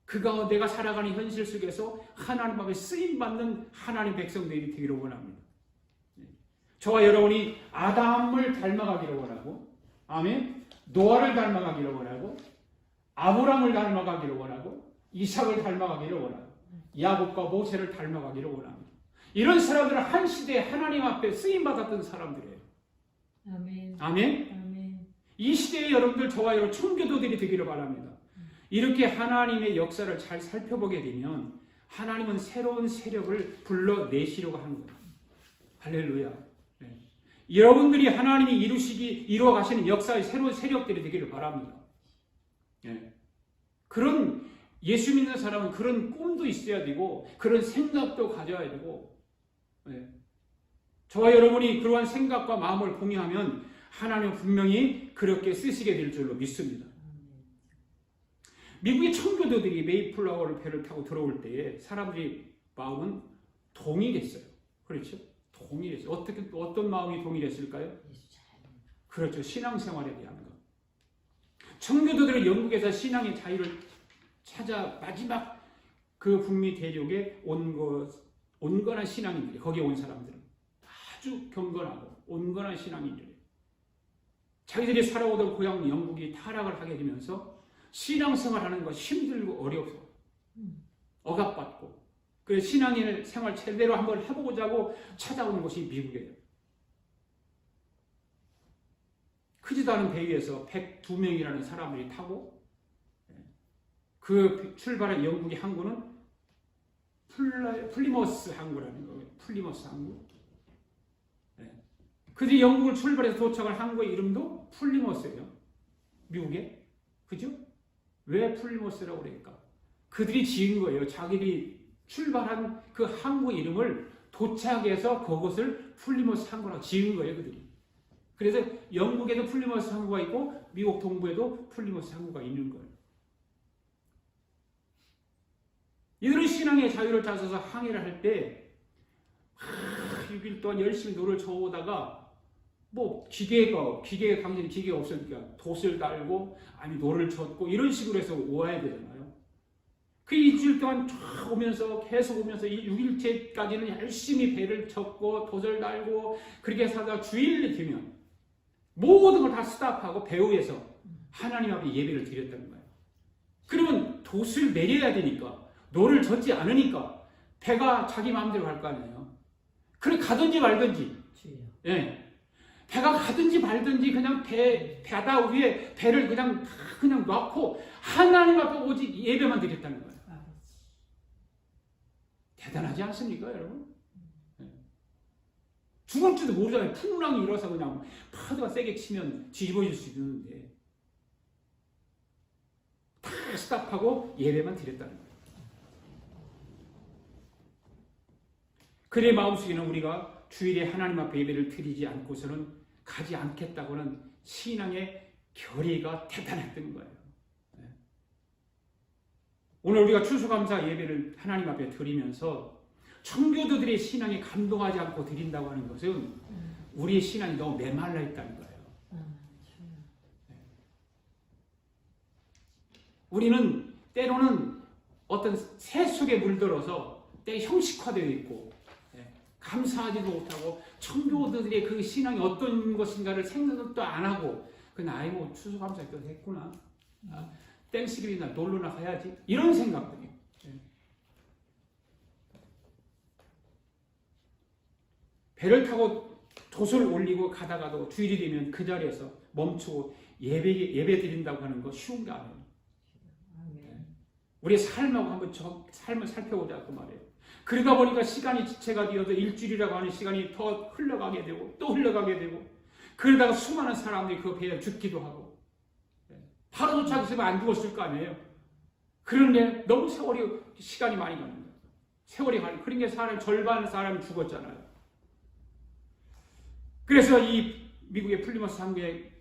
[SPEAKER 1] 그 가운데 내가 살아가는 현실 속에서 하나님 앞에 쓰임받는 하나님 백성들이 되기를 원합니다. 저와 여러분이 아담을 닮아가기를 원하고 아멘. 노아를 닮아가기를 원하고, 아브람을 닮아가기를 원하고, 이삭을 닮아가기를 원하고, 야곱과 모세를 닮아가기를 원합니다. 이런 사람들은 한 시대에 하나님 앞에 쓰임받았던 사람들이에요.
[SPEAKER 2] 아멘.
[SPEAKER 1] 아멘?
[SPEAKER 2] 아멘.
[SPEAKER 1] 이 시대에 여러분들, 저와 여러분 청교도들이 되기를 바랍니다. 이렇게 하나님의 역사를 잘 살펴보게 되면 하나님은 새로운 세력을 불러내시려고 하는 거예요. 할렐루야. 네. 여러분들이 하나님이 이루어 가시는 역사의 새로운 세력들이 되기를 바랍니다. 네. 그런 예수 믿는 사람은 그런 꿈도 있어야 되고 그런 생각도 가져야 되고, 네. 저와 여러분이 그러한 생각과 마음을 공유하면 하나님은 분명히 그렇게 쓰시게 될 줄로 믿습니다. 미국의 청교도들이 메이플라워 배를 타고 들어올 때에 사람들이 마음은 동일했어요. 그렇죠? 동일했어요. 어떤 마음이 동일했을까요? 그렇죠. 신앙생활에 대한 것. 청교도들은 영국에서 신앙의 자유를 찾아 마지막 그 북미 대륙에 온건한 신앙인들이, 거기에 온 사람들은 아주 경건하고 온건한 신앙인들이에요. 자기들이 살아오던 고향 영국이 타락을 하게 되면서 신앙생활하는 거 힘들고 어려워서 억압받고, 그 신앙인 생활 제대로 한번 해보고자 하고 찾아오는 곳이 미국이에요. 크지도 않은 배 위에서 102명이라는 사람들이 타고, 그 출발한 영국의 항구는 플리머스 항구라는 거예요. 플리머스 항구. 그들이 영국을 출발해서 도착한 항구의 이름도 플리머스예요. 미국에. 그죠? 왜 플리머스라고 그러니까? 그들이 지은 거예요. 자기들이 출발한 그 항구 이름을 도착해서 그것을 플리머스 항구라고 지은 거예요. 그들이. 그래서 영국에도 플리머스 항구가 있고 미국 동부에도 플리머스 항구가 있는 거예요. 이들은 신앙의 자유를 찾아서 항해를 할 때 6일 동안 열심히 노를 저어오다가 기계가 강제로 기계가 없으니까 돛을 달고 아니 노를 젓고 이런 식으로 해서 오야 되잖아요. 그 일주일 동안 쫙 오면서 계속 오면서 이 6일째까지는 열심히 배를 젓고 돛을 달고 그렇게 해서 하다가 주일이 되면 모든 걸 다 스탑하고 배 위에서 하나님 앞에 예배를 드렸다는 거예요. 그러면 돛을 내려야 되니까, 노를 젓지 않으니까 배가 자기 마음대로 갈 거 아니에요. 그래 가든지 말든지. 예. 배가 가든지 말든지 그냥 바다 위에 배를 그냥 놓고 하나님 앞에 오직 예배만 드렸다는 거예요. 대단하지 않습니까, 여러분? 죽을지도 모르잖아요. 풍랑이 일어서 그냥 파도가 세게 치면 뒤집어질 수 있는데 다 스탑하고 예배만 드렸다는 거예요. 그의 마음속에는 우리가 주일에 하나님 앞에 예배를 드리지 않고서는 가지 않겠다고는 신앙의 결의가 대단했던 거예요. 오늘 우리가 추수감사 예배를 하나님 앞에 드리면서 청교도들의 신앙에 감동하지 않고 드린다고 하는 것은 우리의 신앙이 너무 메말라 있다는 거예요. 우리는 때로는 어떤 새 속에 물들어서 때 형식화되어 있고 감사하지도 못하고 청교도들의 그 신앙이 어떤 것인가를 생각도 안 하고 그냥 아이고 추수감사 또 했구나, 땡스기빙이나 놀러나 가야지, 이런 생각들이. 배를 타고 돛을 올리고 가다가도 주일이 되면 그 자리에서 멈추고 예배 드린다고 하는 거 쉬운 게 아니에요. 우리의 삶하고 한번 삶을 살펴보자 그 말이에요. 그러다 보니까 시간이 지체가 되어도 일주일이라고 하는 시간이 더 흘러가게 되고 또 흘러가게 되고, 그러다가 수많은 사람들이 그 배에 죽기도 하고, 바로 도착했으면 안 죽었을 거 아니에요. 그런데 너무 시간이 많이 가는 거예요. 세월이 가는, 그러니까 절반 사람이 죽었잖아요. 그래서 이 미국의 플리머스 항구에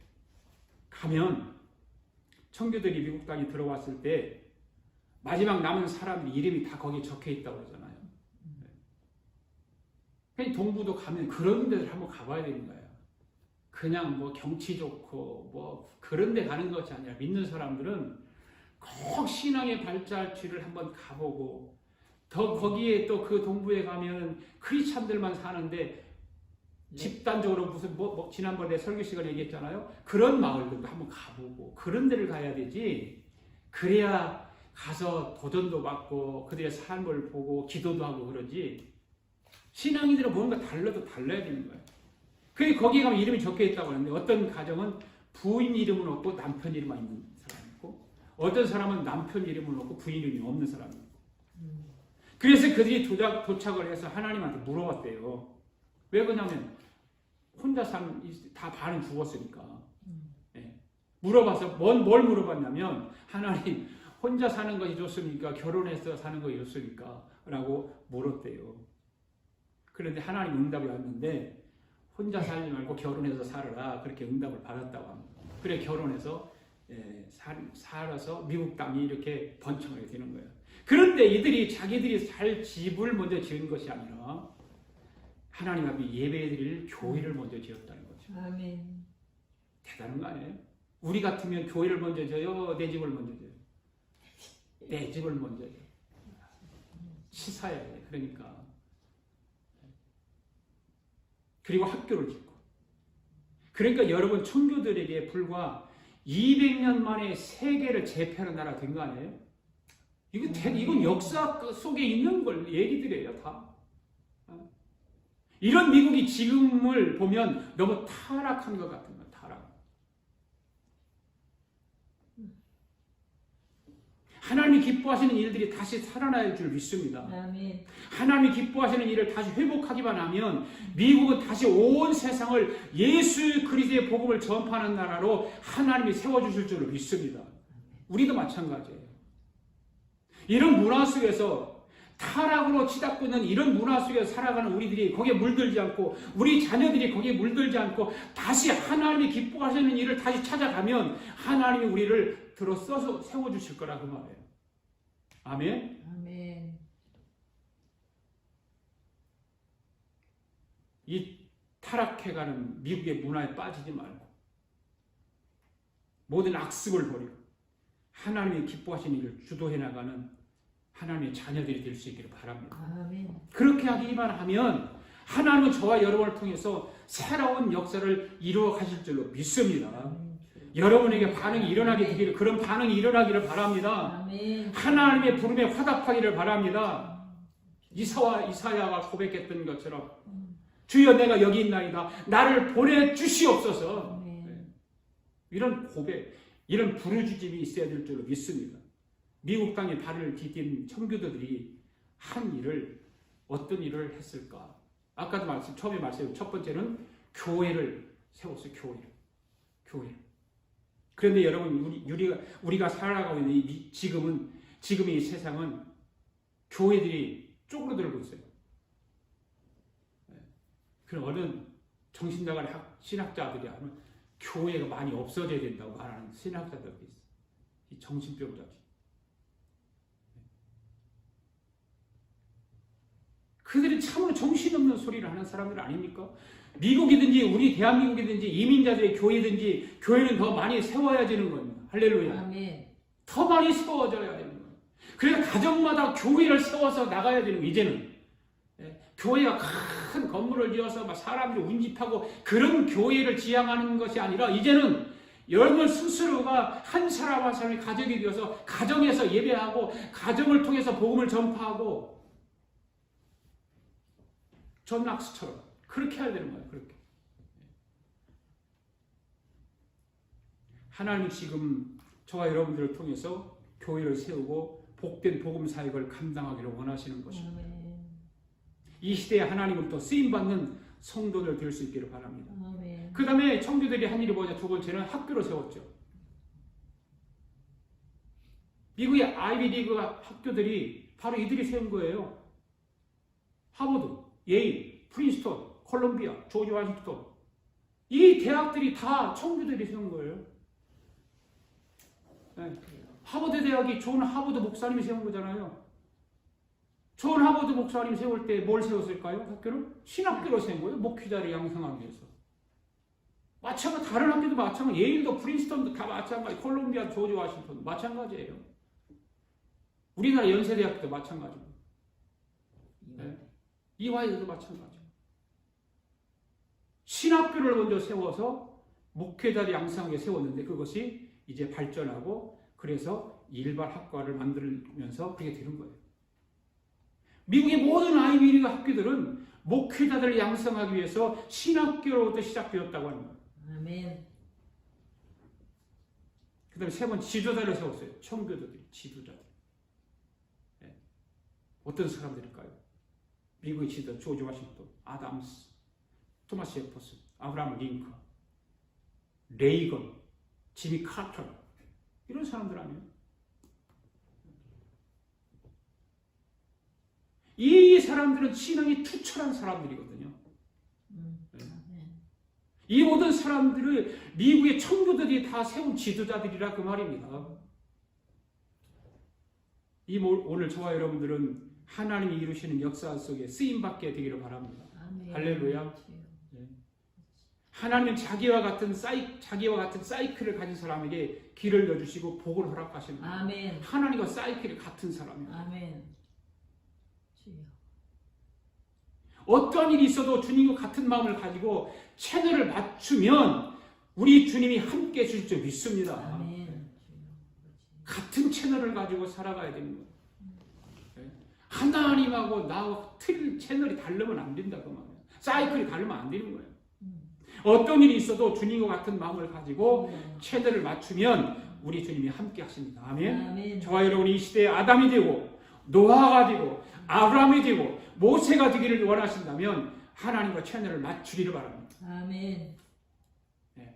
[SPEAKER 1] 가면 청교들이 미국 땅에 들어왔을 때 마지막 남은 사람들 이름이 다 거기에 적혀 있다고 그러잖아요. 동부도 가면 그런 데를 한번 가봐야 되는 거예요. 그냥 경치 좋고 그런 데 가는 것이 아니라 믿는 사람들은 꼭 신앙의 발자취를 한번 가보고, 더 거기에 또 그 동부에 가면 크리스찬들만 사는데 집단적으로 무슨 지난번에 설교 시간에 얘기했잖아요. 그런 마을들도 한번 가보고 그런 데를 가야 되지. 그래야 가서 도전도 받고 그들의 삶을 보고 기도도 하고 그러지. 신앙인들은 뭔가 달라도 달라야 되는 거예요. 그게 거기에 가면 이름이 적혀 있다고 하는데 어떤 가정은 부인 이름은 없고 남편 이름만 있는 사람이 있고 어떤 사람은 남편 이름은 없고 부인 이름이 없는 사람이 있고 그래서 그들이 도착을 해서 하나님한테 물어봤대요. 왜 그러냐면 혼자 다 반은 죽었으니까. 네. 물어봐서 뭘 물어봤냐면 하나님 혼자 사는 것이 좋습니까? 결혼해서 사는 것이 좋습니까? 라고 물었대요. 그런데 하나님 응답이 왔는데 혼자 살지 말고 결혼해서 살아라. 그렇게 응답을 받았다고 합니다. 그래 결혼해서 살아서 미국 땅이 이렇게 번창하게 되는 거예요. 그런데 자기들이 살 집을 먼저 지은 것이 아니라 하나님 앞에 예배드릴 교회를 먼저 지었다는 거죠.
[SPEAKER 2] 아멘.
[SPEAKER 1] 대단한 거 아니에요? 우리 같으면 교회를 먼저 져요? 내 집을 먼저 져요? 내 집을 먼저 져요. 시사해야 돼. 그러니까. 그리고 학교를 짓고. 그러니까 여러분 청교들에게 불과 200년 만에 세계를 제패하는 나라가 된 거 아니에요? 이건 역사 속에 있는 걸 얘기들이에요, 다. 이런 미국이 지금을 보면 너무 타락한 것 같은 거예요, 타락. 하나님이 기뻐하시는 일들이 다시 살아날 줄 믿습니다.
[SPEAKER 2] 아멘.
[SPEAKER 1] 하나님이 기뻐하시는 일을 다시 회복하기만 하면 미국은 다시 온 세상을 예수 그리스도의 복음을 전파하는 나라로 하나님이 세워주실 줄 믿습니다. 우리도 마찬가지예요. 이런 문화 속에서 타락으로 치닫고 있는 이런 문화 속에서 살아가는 우리들이 거기에 물들지 않고 우리 자녀들이 거기에 물들지 않고 다시 하나님이 기뻐하시는 일을 다시 찾아가면 하나님이 우리를 들어 써서 세워주실 거라 그 말이에요. 아멘.
[SPEAKER 2] 아멘.
[SPEAKER 1] 이 타락해가는 미국의 문화에 빠지지 말고 모든 악습을 버리고 하나님이 기뻐하시는 일을 주도해 나가는 하나님의 자녀들이 될 수 있기를 바랍니다.
[SPEAKER 2] 아멘.
[SPEAKER 1] 그렇게 하기만 하면 하나님은 저와 여러분을 통해서 새로운 역사를 이루어 가실 줄로 믿습니다.
[SPEAKER 2] 아멘.
[SPEAKER 1] 여러분에게 반응이 일어나게 되기를, 그런 반응이 일어나기를 바랍니다.
[SPEAKER 2] 아멘.
[SPEAKER 1] 하나님의 부름에 화답하기를 바랍니다. 이사야가 고백했던 것처럼 주여 내가 여기 있나이다. 나를 보내주시옵소서.
[SPEAKER 2] 아멘.
[SPEAKER 1] 이런 고백, 이런 부르짖음이 있어야 될 줄로 믿습니다. 미국 땅에 발을 디딘 청교도들이 한 일을 어떤 일을 했을까? 아까도 처음에 말씀드린 첫 번째는 교회를 세웠어요. 교회. 그런데 여러분 우리가 살아가고 있는 지금 이 세상은 교회들이 쪼그러들고 있어요. 그럼 어느 정신 나간 신학자들이 하면 교회가 많이 없어져야 된다고 말하는 신학자들이 있어요. 이 정신병자지. 그들이 참으로 정신없는 소리를 하는 사람들 아닙니까? 미국이든지 우리 대한민국이든지 이민자들의 교회든지 교회는 더 많이 세워야 되는 겁니다. 할렐루야.
[SPEAKER 2] 아멘.
[SPEAKER 1] 더 많이 세워져야 되는 거예요. 그래서 가정마다 교회를 세워서 나가야 되는 거예요. 이제는. 교회가 큰 건물을 지어서 막 사람들이 운집하고 그런 교회를 지향하는 것이 아니라 이제는 여러분 스스로가 한 사람 한 사람이 가족이 되어서 가정에서 예배하고 가정을 통해서 복음을 전파하고 존 낙스처럼 그렇게 해야 되는 거예요. 그렇게. 하나님이 지금 저와 여러분들을 통해서 교회를 세우고 복된 복음 사역을 감당하기를 원하시는 것입니다.
[SPEAKER 2] 아멘.
[SPEAKER 1] 이 시대에 하나님을 또 쓰임받는 성도들 될 수 있기를 바랍니다.
[SPEAKER 2] 아멘.
[SPEAKER 1] 그 다음에 청교들이 한 일이 뭐냐? 두 번째는 학교를 세웠죠. 미국의 아이비리그 학교들이 바로 이들이 세운 거예요. 하버드, 예일, 프린스턴, 콜롬비아, 조지 워싱턴. 이 대학들이 다 청교들이 세운 거예요. 네. 하버드 대학이 존 하버드 목사님이 세운 거잖아요. 존 하버드 목사님이 세울 때 뭘 세웠을까요? 학교를? 신학교로 세운 거예요. 목회자를 양성하기 위해서. 마찬가지, 다른 학교도 마찬가지. 예일도 프린스턴도 다 마찬가지. 콜롬비아, 조지 워싱턴 마찬가지예요. 우리나라 연세대학도 마찬가지고. 네. 이화여도 마찬가지. 신학교를 먼저 세워서 목회자를 양성하게 세웠는데 그것이 이제 발전하고 그래서 일반 학과를 만들면서 그게 되는 거예요. 미국의 모든 아이비리그 학교들은 목회자들을 양성하기 위해서 신학교로부터 시작되었다고 하는 거예요.
[SPEAKER 2] 아멘.
[SPEAKER 1] 그 다음에 세 번 지도자를 세웠어요. 청교도들이 지도자들. 네. 어떤 사람들일까요? 미국의 지도자 조지 워싱턴, 아담스, 토마스 제퍼슨, 아브라함 링컨, 레이건, 지미 카터 이런 사람들 아니에요? 이 사람들은 신앙이 투철한 사람들이거든요. 이 모든 사람들을 미국의 청교도들이 다 세운 지도자들이라 그 말입니다. 오늘 저와 여러분들은 하나님이 이루시는 역사 속에 쓰임받게 되기를 바랍니다.
[SPEAKER 2] 아멘.
[SPEAKER 1] 할렐루야. 네. 하나님은 자기와 같은 사이클을 가진 사람에게 길을 여주시고 복을 허락하십니다.
[SPEAKER 2] 아멘.
[SPEAKER 1] 하나님과 사이클이 같은 사람입니다.
[SPEAKER 2] 아멘.
[SPEAKER 1] 어떤 일이 있어도 주님과 같은 마음을 가지고 채널을 맞추면 우리 주님이 함께 해주실 줄 믿습니다.
[SPEAKER 2] 아멘.
[SPEAKER 1] 같은 채널을 가지고 살아가야 되는 거예요. 하나님하고 나하고 채널이 다르면 안 된다 그 말이에요. 사이클이 다르면 안 되는 거예요. 어떤 일이 있어도 주님과 같은 마음을 가지고 채널을 맞추면 우리 주님이 함께 하십니다. 아멘.
[SPEAKER 2] 아멘.
[SPEAKER 1] 저와 여러분이 이 시대에 아담이 되고 노아가 되고 아브라함이 되고 모세가 되기를 원하신다면 하나님과 채널을 맞추기를 바랍니다.
[SPEAKER 2] 아멘.
[SPEAKER 1] 네.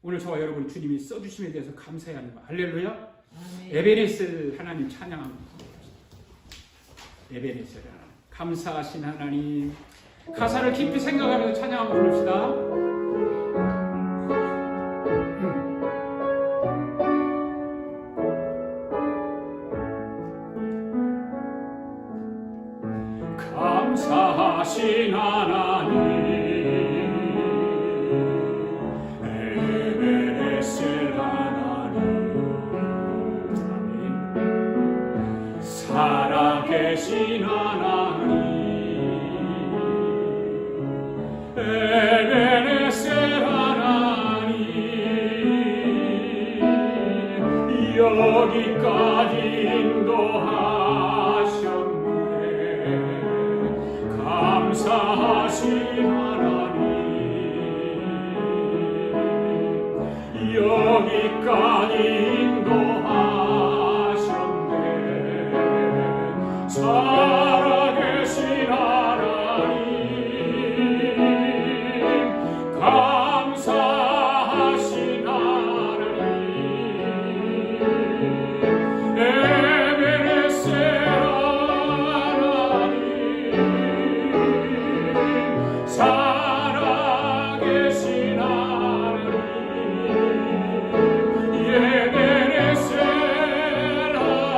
[SPEAKER 1] 오늘 저와 여러분 주님이 써주심에 대해서 감사해야 합니다. 할렐루야.
[SPEAKER 2] 아멘.
[SPEAKER 1] 에베네스 하나님 찬양합니다. 에베네스 하나님 감사하신 하나님 가사를 깊이 생각하면서 찬양 한번 부릅시다. 감사하신 하나님 에베네스 하나님 아멘. 살아계신 하나님 에베네스 하나님 여기까지 인도하셨네. 감사하신 하나님 여기까지 인도하셨네. 살아계신 하나님 감사하신 하나님 에베네스 하나님 살아계신 하나님 에베네스 하나님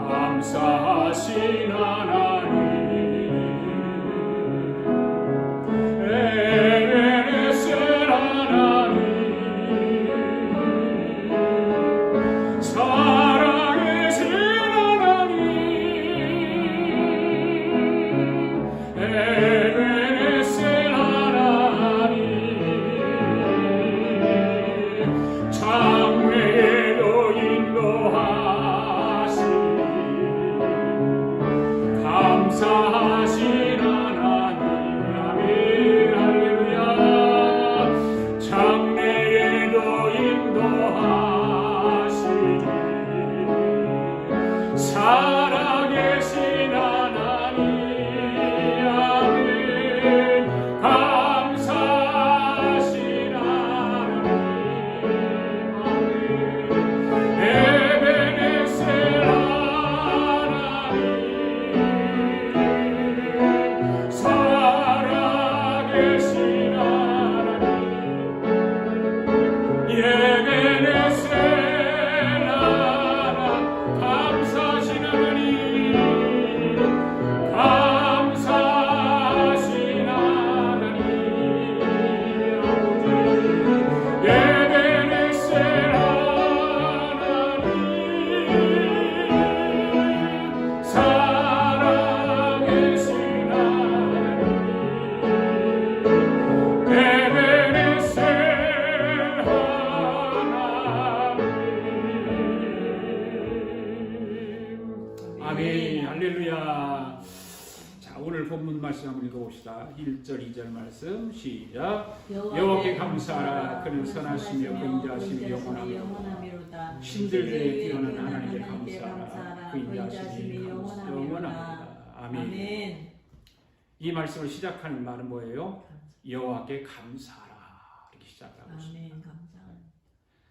[SPEAKER 1] 감사하신 하나님 에베네스 하나님 살아계신 하나님 에베네스 하나님 장래에도 인도하시 감사하신 하나님 아멘 할렐루야 장래에도 인도하시니 살아계신 하나님 아멘 감사하신 하나님 아멘 에베네스 하나님 살아계신 하나님 에베네스 하나님 감사하신 하나님 감사하신 하나님 아버지 에베네스 하나님 말씀 한번 읽어봅시다. 1절 2절 말씀 시작. 여호와께 감사하라. 그는 선하시며 긍휼하시며 영원하미로다. 신들에게 뛰어난 하나님께 감사하라. 그 인자하심이 영원합니다. 아멘. 이 말씀을 시작하는 말은 뭐예요? 여호와께 감사하라. 이렇게 시작하고 있습니다.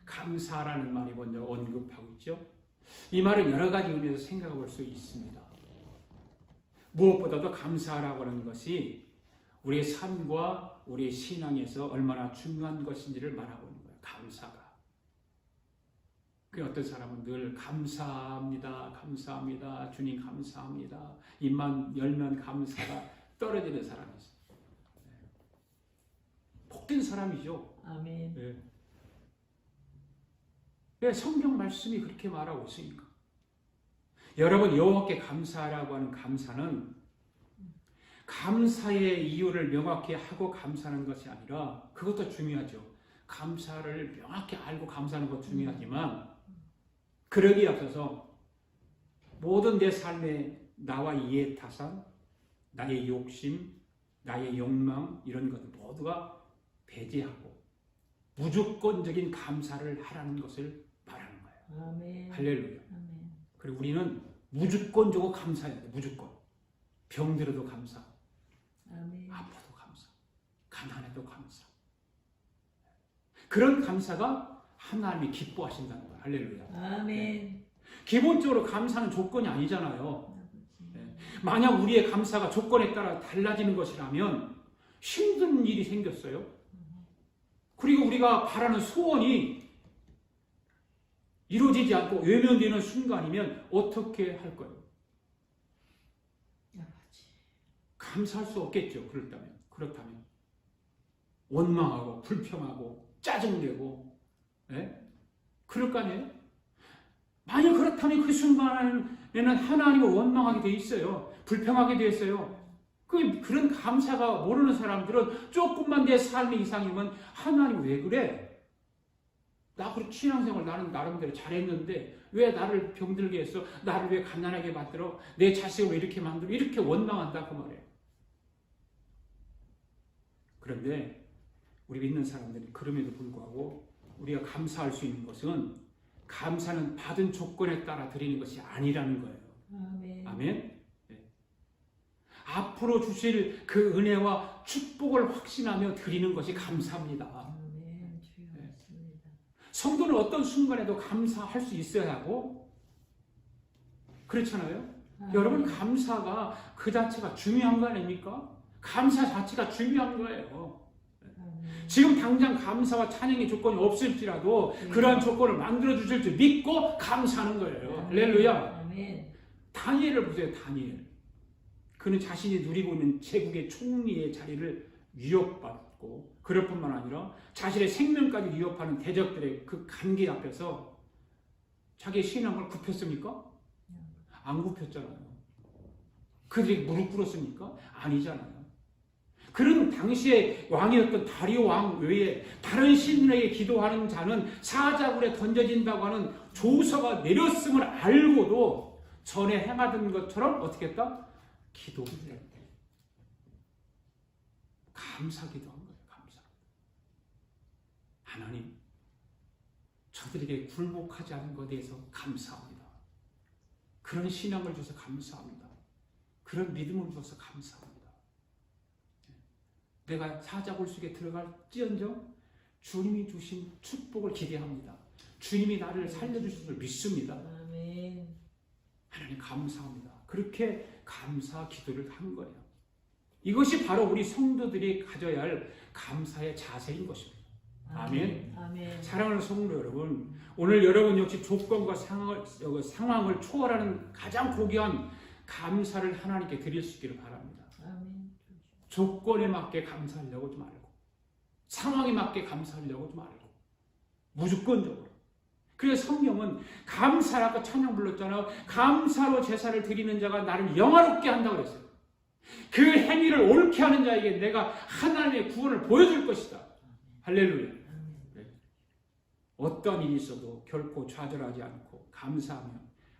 [SPEAKER 1] 감사라는 말이 먼저 언급하고 있죠. 이 말은 여러 가지 의미에서 생각해 볼 수 있습니다. 무엇보다도 감사하라고 하는 것이 우리의 삶과 우리의 신앙에서 얼마나 중요한 것인지를 말하고 있는 거예요. 감사가. 그 어떤 사람은 늘 감사합니다. 감사합니다. 주님 감사합니다. 입만 열면 감사가 떨어지는 사람이 있어요. 복된 사람이죠.
[SPEAKER 2] 아멘.
[SPEAKER 1] 네. 왜 성경 말씀이 그렇게 말하고 있으니까. 여러분 여호와께 감사하라고 하는 감사는 감사의 이유를 명확히 하고 감사하는 것이 아니라 그것도 중요하죠. 감사를 명확히 알고 감사하는 것도 중요하지만 그러기에 앞서서 모든 내 삶에 나와 이해타산, 나의 욕심, 나의 욕망 이런 것들 모두가 배제하고 무조건적인 감사를 하라는 것을 말하는 거예요.
[SPEAKER 2] 아멘.
[SPEAKER 1] 할렐루야.
[SPEAKER 2] 아멘.
[SPEAKER 1] 그리고 우리는 무조건적으로 감사해야 돼. 무조건. 병들어도 감사.
[SPEAKER 2] 아멘.
[SPEAKER 1] 아파도 감사. 가난해도 감사. 그런 감사가 하나님이 기뻐하신다는 거예요. 할렐루야.
[SPEAKER 2] 아멘.
[SPEAKER 1] 네. 기본적으로 감사는 조건이 아니잖아요. 네. 만약 우리의 감사가 조건에 따라 달라지는 것이라면 힘든 일이 생겼어요. 그리고 우리가 바라는 소원이 이루어지지 않고 외면되는 순간이면 어떻게 할 거예요? 감사할 수 없겠죠. 그렇다면 원망하고 불평하고 짜증내고, 네? 그럴 거 아니에요? 만약 그렇다면 그 순간에는 하나님을 원망하게 돼 있어요. 불평하게 돼 있어요. 그런 감사가 모르는 사람들은 조금만 내 삶의 이상이면 하나님 왜 그래? 나 그렇게 신앙생활 나는 나름대로 잘했는데 왜 나를 병들게 했어? 나를 왜 가난하게 만들어? 내 자식을 왜 이렇게 만들어? 이렇게 원망한다 그 말이에요. 그런데 우리 믿는 사람들이 그럼에도 불구하고 우리가 감사할 수 있는 것은 감사는 받은 조건에 따라 드리는 것이 아니라는 거예요.
[SPEAKER 2] 아멘.
[SPEAKER 1] 아멘. 네. 앞으로 주실 그 은혜와 축복을 확신하며 드리는 것이 감사합니다.
[SPEAKER 2] 아멘. 주여 말씀입니다.
[SPEAKER 1] 성도는 어떤 순간에도 감사할 수 있어야 하고 그렇잖아요.
[SPEAKER 2] 아멘.
[SPEAKER 1] 여러분 감사가 그 자체가 중요한 거 아닙니까? 감사 자체가 중요한 거예요.
[SPEAKER 2] 아멘.
[SPEAKER 1] 지금 당장 감사와 찬양의 조건이 없을지라도 그러한 조건을 만들어 주실 줄 믿고 감사하는 거예요. 할렐루야.
[SPEAKER 2] 아멘.
[SPEAKER 1] 다니엘을 보세요. 다니엘. 그는 자신이 누리고 있는 제국의 총리의 자리를 위협받고 그럴 뿐만 아니라 자신의 생명까지 위협하는 대적들의 그 관계 앞에서 자기의 신앙을 굽혔습니까? 안 굽혔잖아요. 그들이 무릎 꿇었습니까? 아니잖아요. 그런 당시의 왕이었던 다리오 왕 외에 다른 신에게 기도하는 자는 사자굴에 던져진다고 하는 조서가 내렸음을 알고도 전에 행하던 것처럼 어떻게 했다? 기도했다. 감사 기도한 거예요. 감사. 하나님, 저들에게 굴복하지 않은 것에 대해서 감사합니다. 그런 신앙을 줘서 감사합니다. 그런 믿음을 줘서 감사합니다. 내가 사자굴 속에 들어갈지언정 주님이 주신 축복을 기대합니다. 주님이 나를 살려주실 줄 믿습니다.
[SPEAKER 2] 아멘.
[SPEAKER 1] 하나님 감사합니다. 그렇게 감사 기도를 한 거예요. 이것이 바로 우리 성도들이 가져야 할 감사의 자세인 것입니다. 아멘.
[SPEAKER 2] 아멘.
[SPEAKER 1] 사랑하는 성도 여러분, 오늘 여러분 역시 조건과 상황을 초월하는 가장 고귀한 감사를 하나님께 드릴 수 있기를 바랍니다.
[SPEAKER 2] 아멘.
[SPEAKER 1] 조건에 맞게 감사하려고 하지 말고 상황에 맞게 감사하려고 하지 말고 무조건적으로. 그래서 성경은 감사라고 찬양 불렀잖아요. 감사로 제사를 드리는 자가 나를 영화롭게 한다고 그랬어요. 그 행위를 옳게 하는 자에게 내가 하나님의 구원을 보여줄 것이다. 할렐루야. 네. 어떤 일이 있어도 결코 좌절하지 않고 감사하며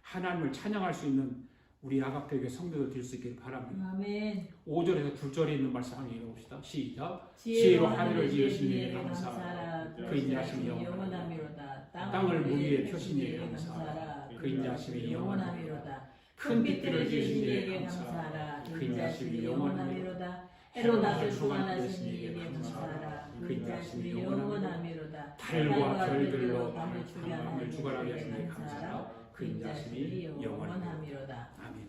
[SPEAKER 1] 하나님을 찬양할 수 있는 우리 아가페교회 성도들 될 수 있기를 바랍니다.
[SPEAKER 2] 아멘.
[SPEAKER 1] 5절에서 9절에 있는 말씀 한번 읽어봅시다. 시작.
[SPEAKER 2] 지혜로
[SPEAKER 1] 하늘을 지으신
[SPEAKER 2] 이에게
[SPEAKER 1] 이에게 감사하라.
[SPEAKER 2] 그 인자하심이 영원하미로다.
[SPEAKER 1] 땅을 물 위에 펴신 이에게
[SPEAKER 2] 감사하라.
[SPEAKER 1] 그 인자하심이
[SPEAKER 2] 영원하미로다.
[SPEAKER 1] 큰 빛들을 지으신 이에게
[SPEAKER 2] 이에게
[SPEAKER 1] 감사하라.
[SPEAKER 2] 감사하라.
[SPEAKER 1] 그
[SPEAKER 2] 그 인자하심이 영원하미로다. 해로 낮을 주관하신 이에게 감사하라. 그 인자하심이 영원하미로다.
[SPEAKER 1] 달과 별들로
[SPEAKER 2] 밤을
[SPEAKER 1] 밤을 주관하게 하신 이에게 감사하라.
[SPEAKER 2] 감사하라.
[SPEAKER 1] 그 인자하심이 영원하미로다. 아멘.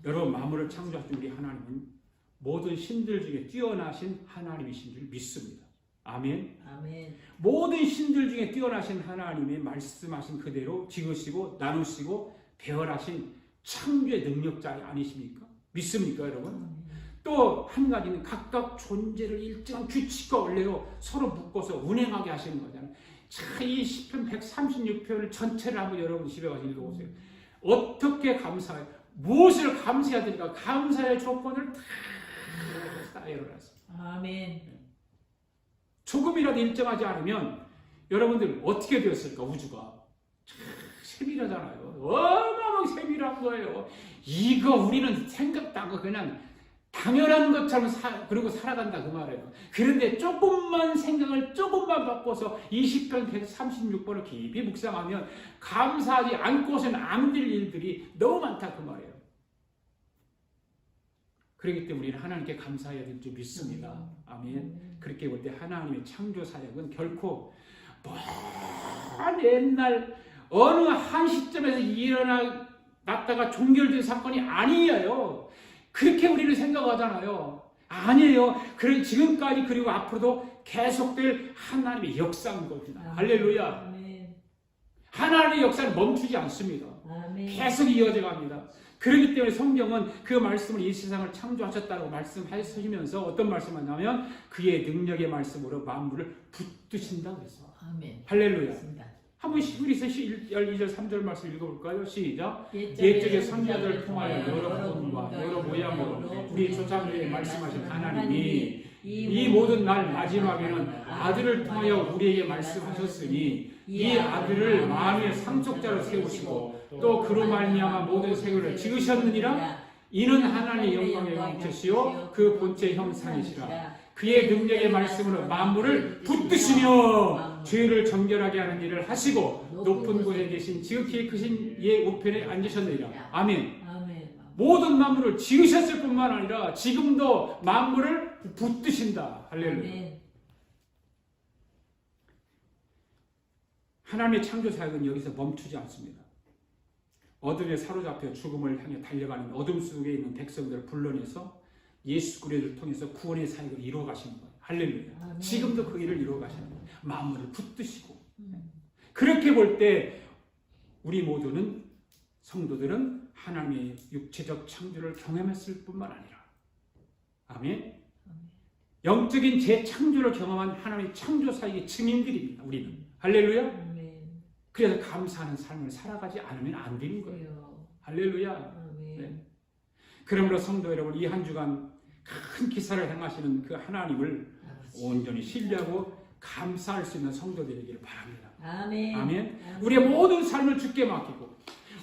[SPEAKER 1] 여러분, 만물을 창조하신 우리 하나님은 모든 신들 중에 뛰어나신 하나님이신 줄 믿습니다. 아멘.
[SPEAKER 2] 아멘.
[SPEAKER 1] 모든 신들 중에 뛰어나신 하나님의 말씀하신 그대로 지으시고 나누시고 배열하신 창조의 능력자 아니십니까? 믿습니까, 여러분? 또 한 가지는 각각 존재를 일정한 규칙과 원래로 서로 묶어서 운행하게 하시는 거잖아요. 자, 이 시편 136편을 전체를 한번 여러분 집에 가서 읽어보세요. 어떻게 감사해요? 무엇을 감사해야 되니까 감사의 조건을 다 열어놨습니다.
[SPEAKER 2] 아멘.
[SPEAKER 1] 조금이라도 일정하지 않으면 여러분들 어떻게 되었을까? 우주가 세밀하잖아요. 어마어마하게 세밀한 거예요. 이거 우리는 생각도 안 하고 그냥 당연한 것처럼 그러고 살아간다 그 말이에요. 그런데 조금만 생각을 조금만 바꿔서 20편 136번을 깊이 묵상하면 감사하지 않고서는 안 될 일들이 너무 많다 그 말이에요. 그렇기 때문에 우리는 하나님께 감사해야 될 줄 믿습니다. 아멘. 그렇게 볼 때 하나님의 창조 사역은 결코 먼 옛날 어느 한 시점에서 일어났다가 종결된 사건이 아니에요. 그렇게 우리는 생각하잖아요. 아니에요. 그래 지금까지 그리고 앞으로도 계속될 하나님의 역사인 겁니다. 할렐루야.
[SPEAKER 2] 아멘.
[SPEAKER 1] 하나님의 역사는 멈추지 않습니다.
[SPEAKER 2] 아멘.
[SPEAKER 1] 계속 이어져 갑니다. 그렇기 때문에 성경은 그 말씀을 이 세상을 창조하셨다고 말씀하시면서 어떤 말씀을 하냐면 그의 능력의 말씀으로 만물을 붙드신다고 했어요.
[SPEAKER 2] 아멘.
[SPEAKER 1] 할렐루야.
[SPEAKER 2] 맞습니다.
[SPEAKER 1] 한번 히브리서 2절 3절 말씀 읽어볼까요? 시작. 옛적의 선자들을 통하여 여러 분과 여러 모양으로 우리 조상들에게 말씀하신 하나님이 이 모든 날 마지막에는 아들을 통하여 우리에게 말씀하셨으니 이 아들을 만유의 상속자로 세우시고 또 그로 말미암아 모든 세계를 지으셨느니라. 이는 하나님의 영광의 형체시요 그 본체 형상이시라. 그의 능력의 말씀으로 만물을 붙드시며 죄를 정결하게 하는 일을 하시고 높은 곳에 계신 지극히 크신 이의 우편에 앉으셨느니라. 아멘.
[SPEAKER 2] 아멘.
[SPEAKER 1] 모든 만물을 지으셨을 뿐만 아니라 지금도 만물을 붙드신다. 할렐루야.
[SPEAKER 2] 아멘.
[SPEAKER 1] 하나님의 창조 사역은 여기서 멈추지 않습니다. 어둠에 사로잡혀 죽음을 향해 달려가는 어둠 속에 있는 백성들을 불러내서 예수 그리스도를 통해서 구원의 사역을 이루어 가시는 거예요. 할렐루야.
[SPEAKER 2] 아멘.
[SPEAKER 1] 지금도 그 일을 이루어 가시는 거예요. 만물을 붙드시고. 그렇게 볼 때 우리 모두는 성도들은 하나님의 육체적 창조를 경험했을 뿐만 아니라 아멘. 영적인 재창조를 경험한 하나님의 창조 사역의 증인들입니다. 우리는. 할렐루야.
[SPEAKER 2] 아멘.
[SPEAKER 1] 그래서 감사하는 삶을 살아가지 않으면 안 되는 거예요. 할렐루야.
[SPEAKER 2] 아멘.
[SPEAKER 1] 네. 그러므로 성도 여러분, 이 한 주간 큰 기사를 행하시는 그 하나님을 온전히 신뢰하고 감사할 수 있는 성도들이기를 바랍니다.
[SPEAKER 2] 아멘.
[SPEAKER 1] 아멘. 우리의 모든 삶을 주께 맡기고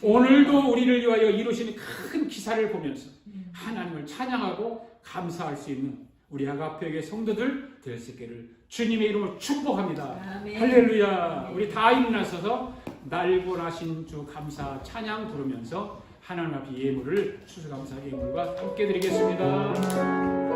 [SPEAKER 1] 오늘도 우리를 위하여 이루시는 큰 기사를 보면서 하나님을 찬양하고 감사할 수 있는 우리 아가페교회 성도들 될 수 있기를 주님의 이름으로 축복합니다.
[SPEAKER 2] 아멘.
[SPEAKER 1] 할렐루야.
[SPEAKER 2] 아멘.
[SPEAKER 1] 우리 다 일어나서서 날보라신 주 감사 찬양 부르면서 하나님 앞에 예물을 추수감사 예물과 함께 드리겠습니다.